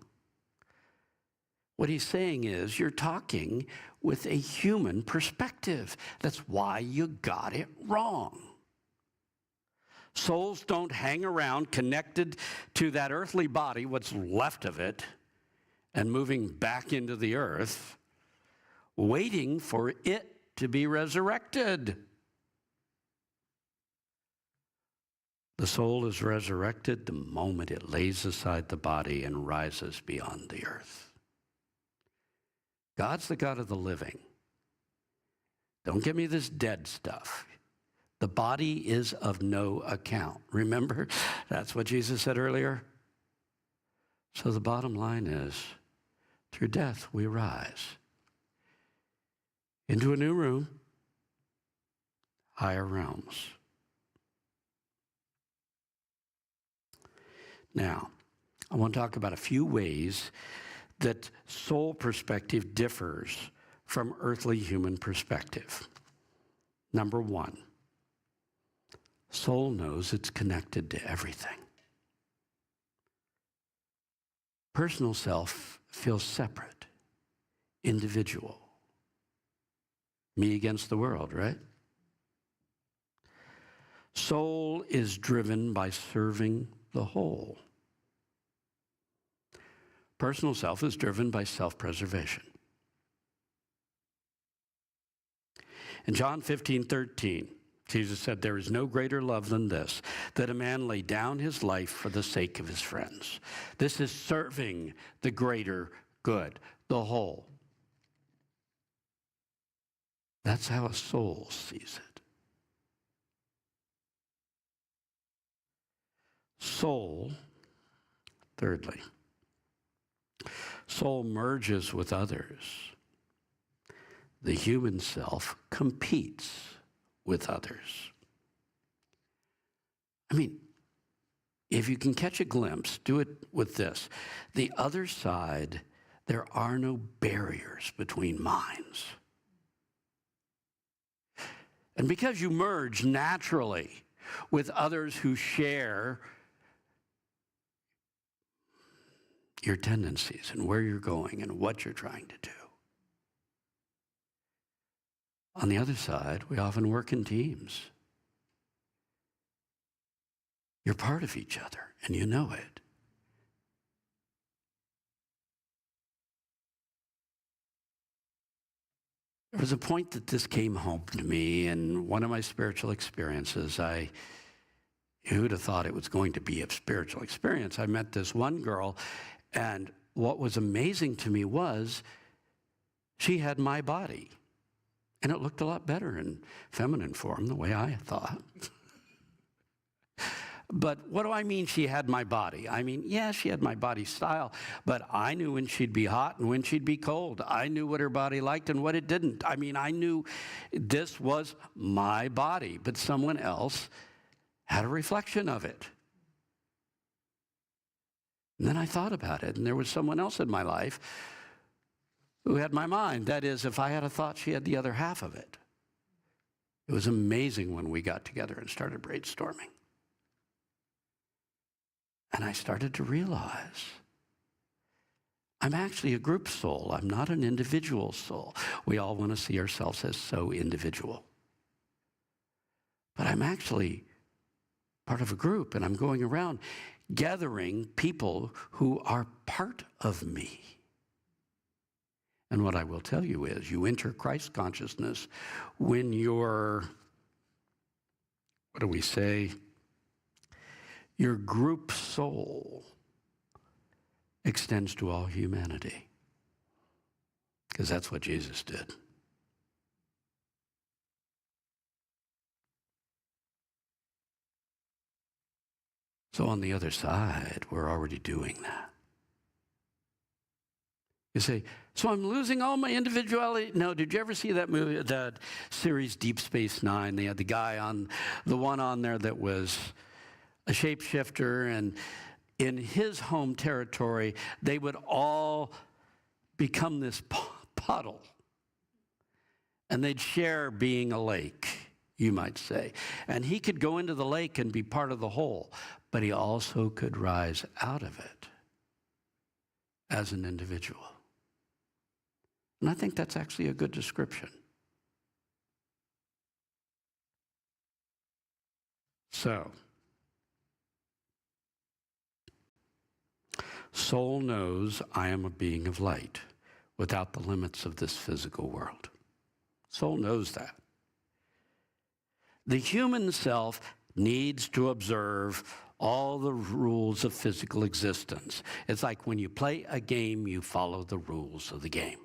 What he's saying is you're talking with a human perspective. That's why you got it wrong. Souls don't hang around connected to that earthly body, what's left of it, and moving back into the earth, waiting for it to be resurrected. The soul is resurrected the moment it lays aside the body and rises beyond the earth. God's the God of the living. Don't give me this dead stuff. The body is of no account. Remember, that's what Jesus said earlier. So the bottom line is, through death we rise into a new room, higher realms. Now, I want to talk about a few ways that soul perspective differs from earthly human perspective. Number one, soul knows it's connected to everything. Personal self feels separate, individual. Me against the world, right? Soul is driven by serving the whole. Personal self is driven by self-preservation. In John 15:13, Jesus said, "There is no greater love than this, that a man lay down his life for the sake of his friends." This is serving the greater good, the whole. That's how a soul sees it. Soul, thirdly, soul merges with others. The human self competes with others. I mean, if you can catch a glimpse, do it with this. The other side, there are no barriers between minds. And because you merge naturally with others who share your tendencies and where you're going and what you're trying to do. On the other side, we often work in teams. You're part of each other, and you know it. There was a point that this came home to me in one of my spiritual experiences. Who would have thought it was going to be a spiritual experience? I met this one girl, and what was amazing to me was she had my body. And it looked a lot better in feminine form, the way I thought. But what do I mean she had my body? I mean, yeah, she had my body style, but I knew when she'd be hot and when she'd be cold. I knew what her body liked and what it didn't. I mean, I knew this was my body, but someone else had a reflection of it. And then I thought about it, and there was someone else in my life who had my mind. That is, if I had a thought, she had the other half of it. It was amazing when we got together and started brainstorming. And I started to realize I'm actually a group soul. I'm not an individual soul. We all want to see ourselves as so individual. But I'm actually part of a group, and I'm going around gathering people who are part of me. And what I will tell you is you enter Christ consciousness when your, what do we say? Your group soul extends to all humanity. Because that's what Jesus did. So on the other side, we're already doing that. You say, so I'm losing all my individuality? No, did you ever see that movie, that series Deep Space Nine? They had the guy on, the one on there that was a shapeshifter, and in his home territory, they would all become this puddle. And they'd share being a lake you might say. And he could go into the lake and be part of the whole, but he also could rise out of it as an individual. And I think that's actually a good description. So, soul knows I am a being of light without the limits of this physical world. Soul knows that. The human self needs to observe all the rules of physical existence. It's like when you play a game, you follow the rules of the game.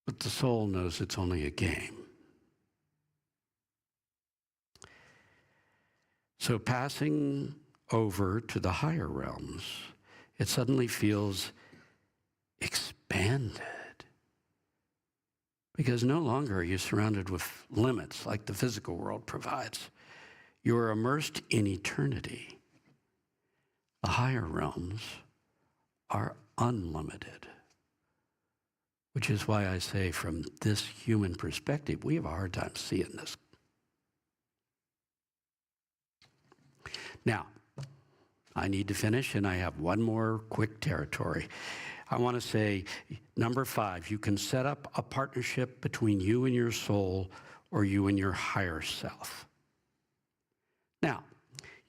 But the soul knows it's only a game. So passing over to the higher realms, it suddenly feels expanded. Because no longer are you surrounded with limits like the physical world provides. You are immersed in eternity. The higher realms are unlimited. Which is why I say from this human perspective, we have a hard time seeing this. Now, I need to finish, and I have one more quick territory. I want to say, number 5, you can set up a partnership between you and your soul or you and your higher self. Now,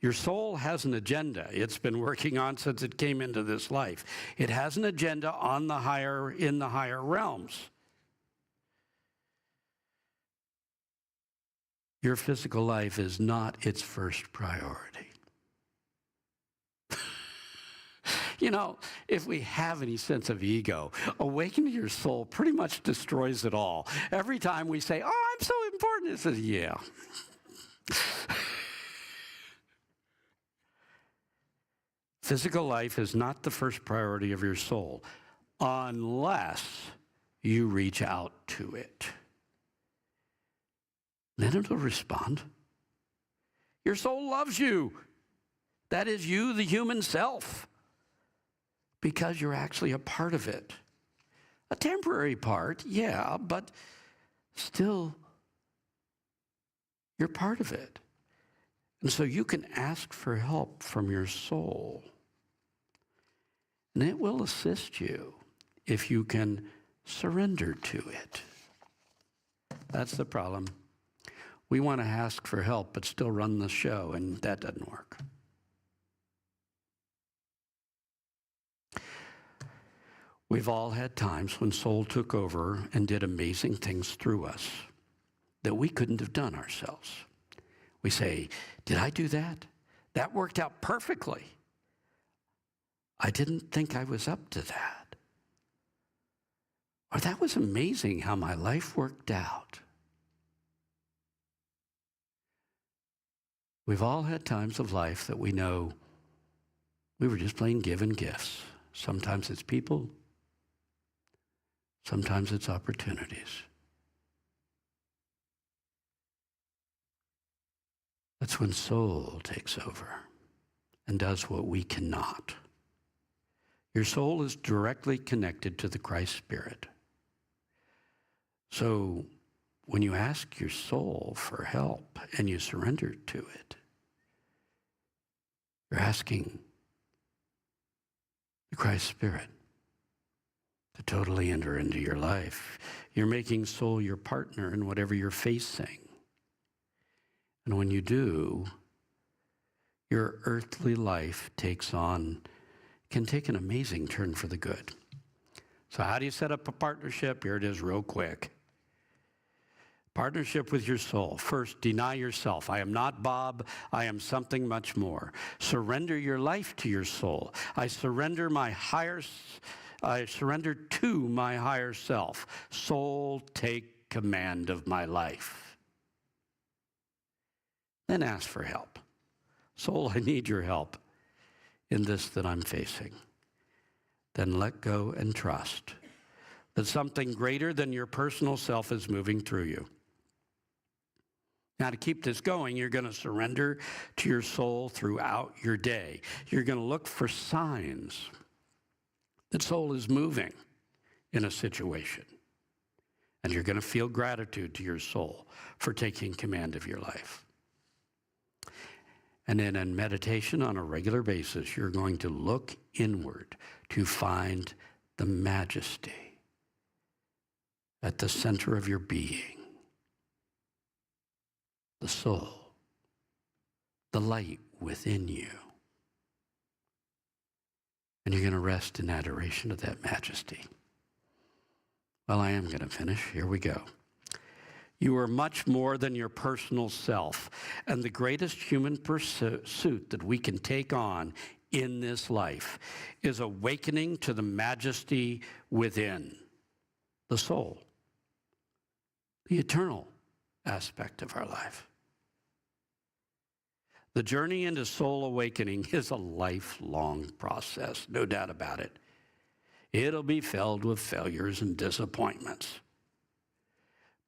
your soul has an agenda it's been working on since it came into this life. It has an agenda in the higher realms. Your physical life is not its first priority. You know, if we have any sense of ego, awakening your soul pretty much destroys it all. Every time we say, oh, I'm so important, it says, yeah. Physical life is not the first priority of your soul unless you reach out to it. Then it'll respond. Your soul loves you. That is you, the human self, because you're actually a part of it. A temporary part, yeah, but still, you're part of it. And so you can ask for help from your soul. And it will assist you if you can surrender to it. That's the problem. We want to ask for help, but still run the show, and that doesn't work. We've all had times when soul took over and did amazing things through us that we couldn't have done ourselves. We say, did I do that? That worked out perfectly. I didn't think I was up to that. Or that was amazing how my life worked out. We've all had times of life that we know we were just plain given gifts. Sometimes it's people. Sometimes it's opportunities. That's when soul takes over and does what we cannot. Your soul is directly connected to the Christ Spirit. So when you ask your soul for help and you surrender to it, you're asking the Christ Spirit to totally enter into your life. You're making soul your partner in whatever you're facing. And when you do, your earthly life can take an amazing turn for the good. So how do you set up a partnership? Here it is real quick. Partnership with your soul. First, deny yourself. I am not Bob. I am something much more. Surrender your life to your soul. I surrender to my higher self. Soul, take command of my life. Then ask for help. Soul, I need your help in this that I'm facing. Then let go and trust that something greater than your personal self is moving through you. Now, to keep this going, you're going to surrender to your soul throughout your day. You're going to look for signs that soul is moving in a situation. And you're going to feel gratitude to your soul for taking command of your life. And then in meditation on a regular basis, you're going to look inward to find the majesty at the center of your being, the soul, the light within you. And you're going to rest in adoration of that majesty. Well, I am going to finish. Here we go. You are much more than your personal self. And the greatest human pursuit that we can take on in this life is awakening to the majesty within the soul, the eternal aspect of our life. The journey into soul awakening is a lifelong process, no doubt about it. It'll be filled with failures and disappointments.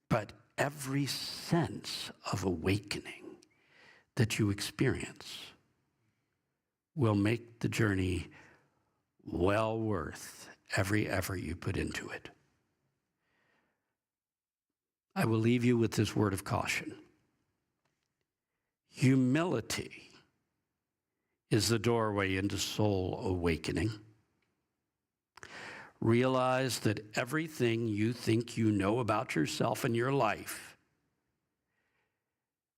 But every sense of awakening that you experience will make the journey well worth every effort you put into it. I will leave you with this word of caution. Humility is the doorway into soul awakening. Realize that everything you think you know about yourself and your life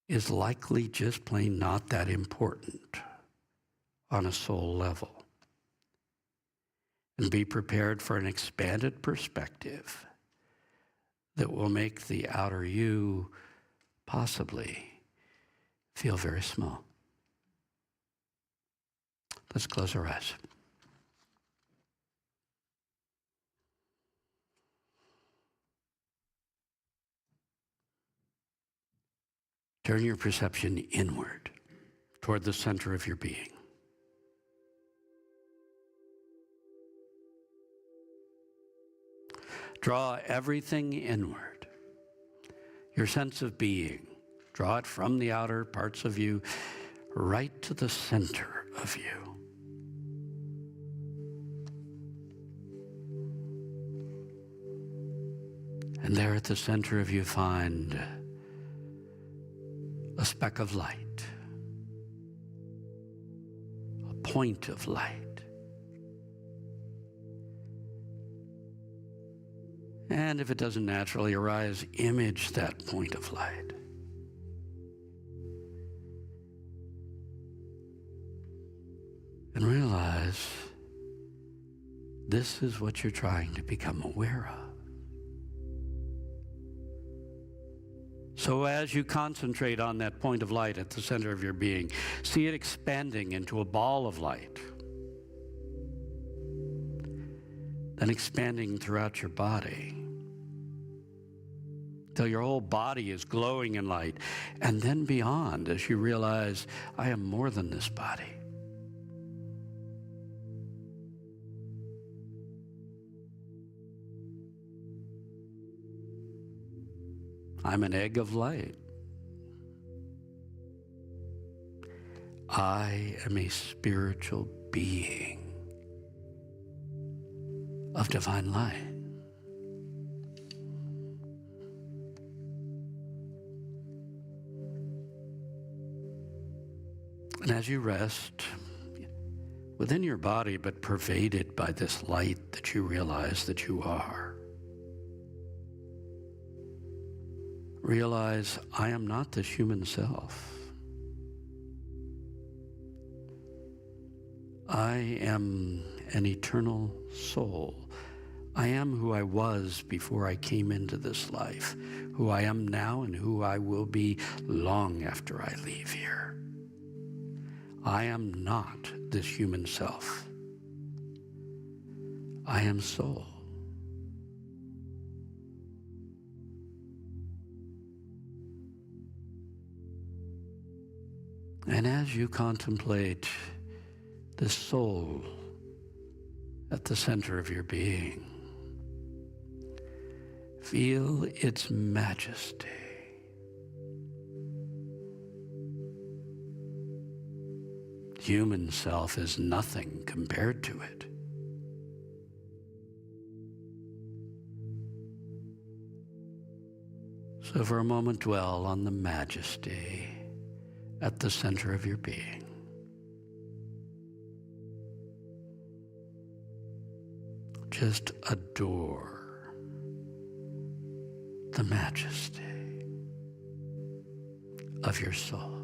is likely just plain not that important on a soul level. And be prepared for an expanded perspective that will make the outer you possibly feel very small. Let's close our eyes. Turn your perception inward toward the center of your being. Draw everything inward. Your sense of being. Draw it from the outer parts of you right to the center of you. And there at the center of you find a speck of light, a point of light. And if it doesn't naturally arise, image that point of light. And realize this is what you're trying to become aware of. So as you concentrate on that point of light at the center of your being, see it expanding into a ball of light, then expanding throughout your body till your whole body is glowing in light, and then beyond as you realize, I am more than this body. I'm an egg of light. I am a spiritual being of divine light. And as you rest within your body, but pervaded by this light that you realize that you are, realize I am not this human self. I am an eternal soul. I am who I was before I came into this life, who I am now and who I will be long after I leave here. I am not this human self. I am soul. And as you contemplate the soul at the center of your being, feel its majesty. Human self is nothing compared to it. So for a moment, dwell on the majesty at the center of your being. Just adore the majesty of your soul.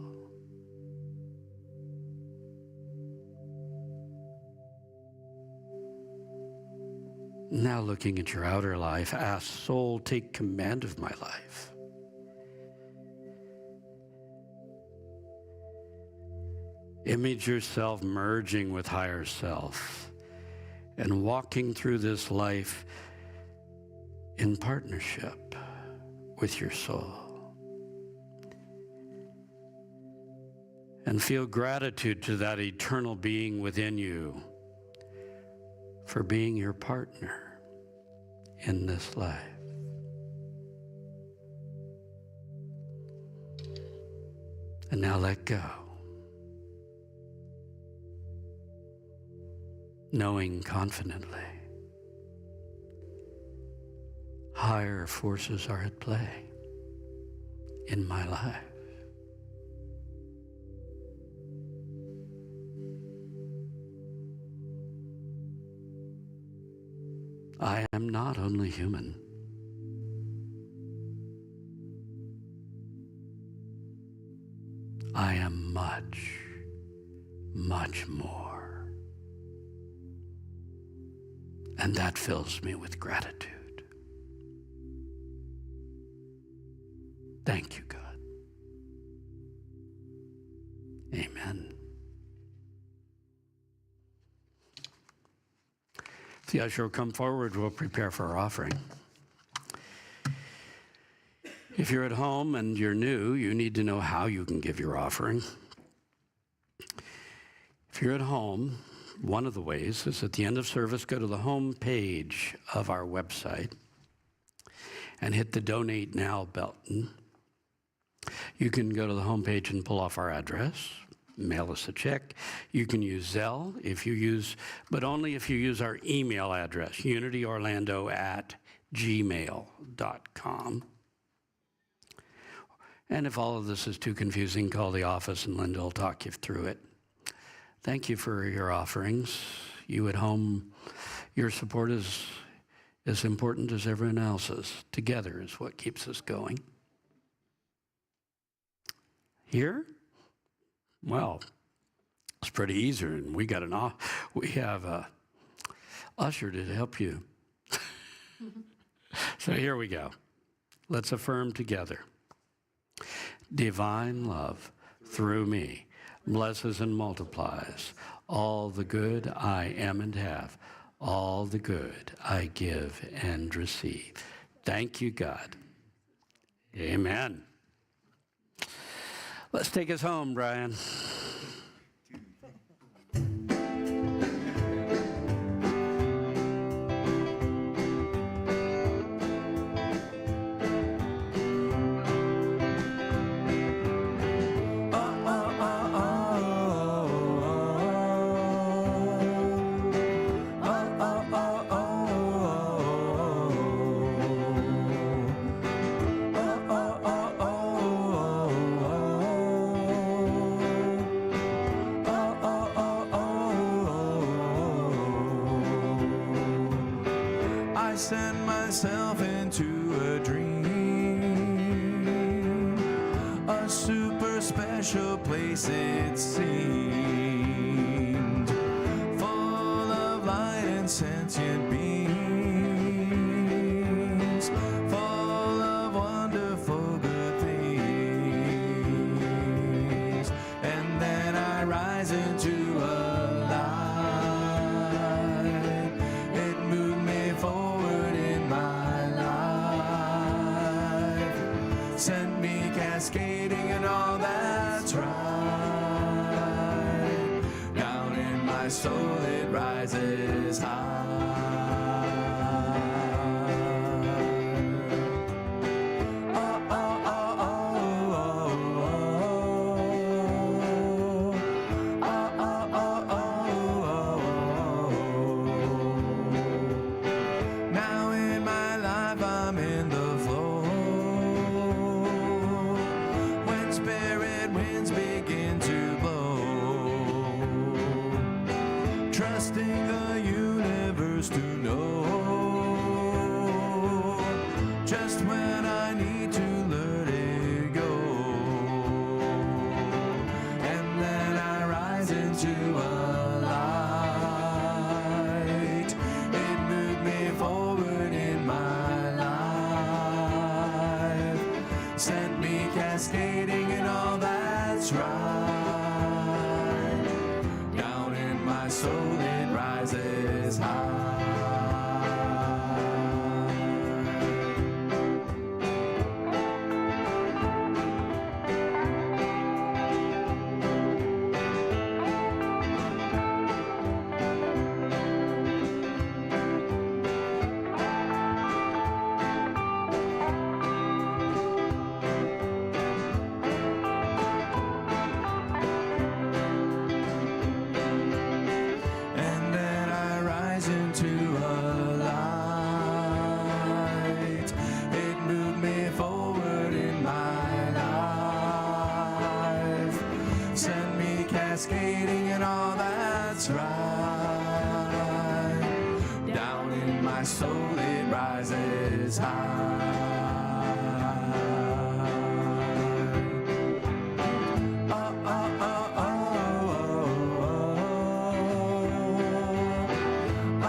Now looking at your outer life, ask, soul, take command of my life. Image yourself merging with higher self and walking through this life in partnership with your soul. And feel gratitude to that eternal being within you for being your partner in this life. And now let go, knowing confidently higher forces are at play in my life. I am not only human. I am much, much more. And that fills me with gratitude. Thank you, God. Amen. The usher will come forward. We'll prepare for our offering. If you're at home and you're new, you need to know how you can give your offering. If you're at home, one of the ways is at the end of service, go to the home page of our website and hit the Donate Now button. You can go to the home page and pull off our address. Mail us a check. You can use Zelle but only if you use our email address, unityorlando@gmail.com. And if all of this is too confusing, call the office and Linda will talk you through it. Thank you for your offerings. You at home, your support is as important as everyone else's. Together is what keeps us going. Here? Well, it's pretty easy, and we have a usher to help you. So here we go. Let's affirm together. Divine love through me blesses and multiplies all the good I am and have, all the good I give and receive. Thank you, God. Amen. Let's take us home, Brian. I send myself into a dream, a super special place it seemed, full of light and sentient beings, full of wonderful good things. And then I rise into a light. It moved me forward in my life, sent me cascading and all that's right. Down in my soul it rises high. Oh, oh, oh, oh, oh, oh, oh, oh, oh. Now in my life I'm in the flow. just when I need to let it go. And then I rise into a light. It moved me forward in my life, sent me cascading in all that's right. Down in my soul it rises high. And then I rise into a light. It moved me forward in my life, sent me cascading and all that's right. Down in my soul it rises high. Oh, oh, oh, oh, oh, oh, oh,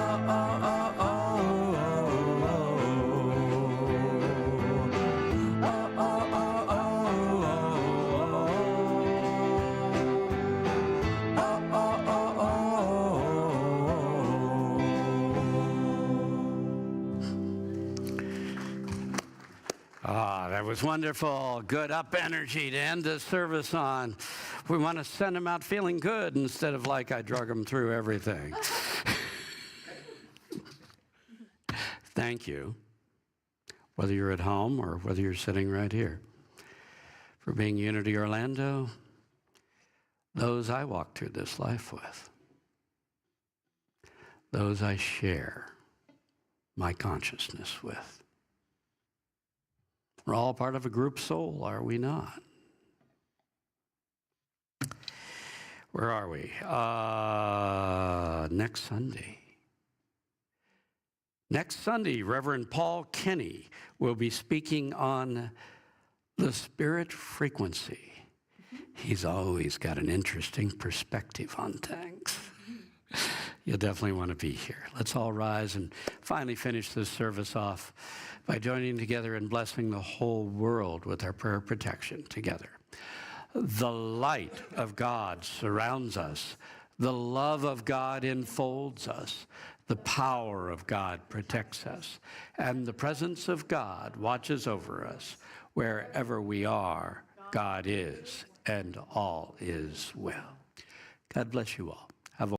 Ah, that was wonderful. Good up energy to end this service on. We want to send them out feeling good instead of like I drug them through everything. Thank you, whether you're at home or whether you're sitting right here, for being Unity Orlando, those I walk through this life with, those I share my consciousness with. We're all part of a group soul, are we not? Where are we? Next Sunday. Next Sunday, Reverend Paul Kenny will be speaking on the spirit frequency. He's always got an interesting perspective on things. You'll definitely want to be here. Let's all rise and finally finish this service off by joining together and blessing the whole world with our prayer of protection together. The light of God surrounds us. The love of God enfolds us. The power of God protects us. And the presence of God watches over us. Wherever we are, God is, and all is well. God bless you all.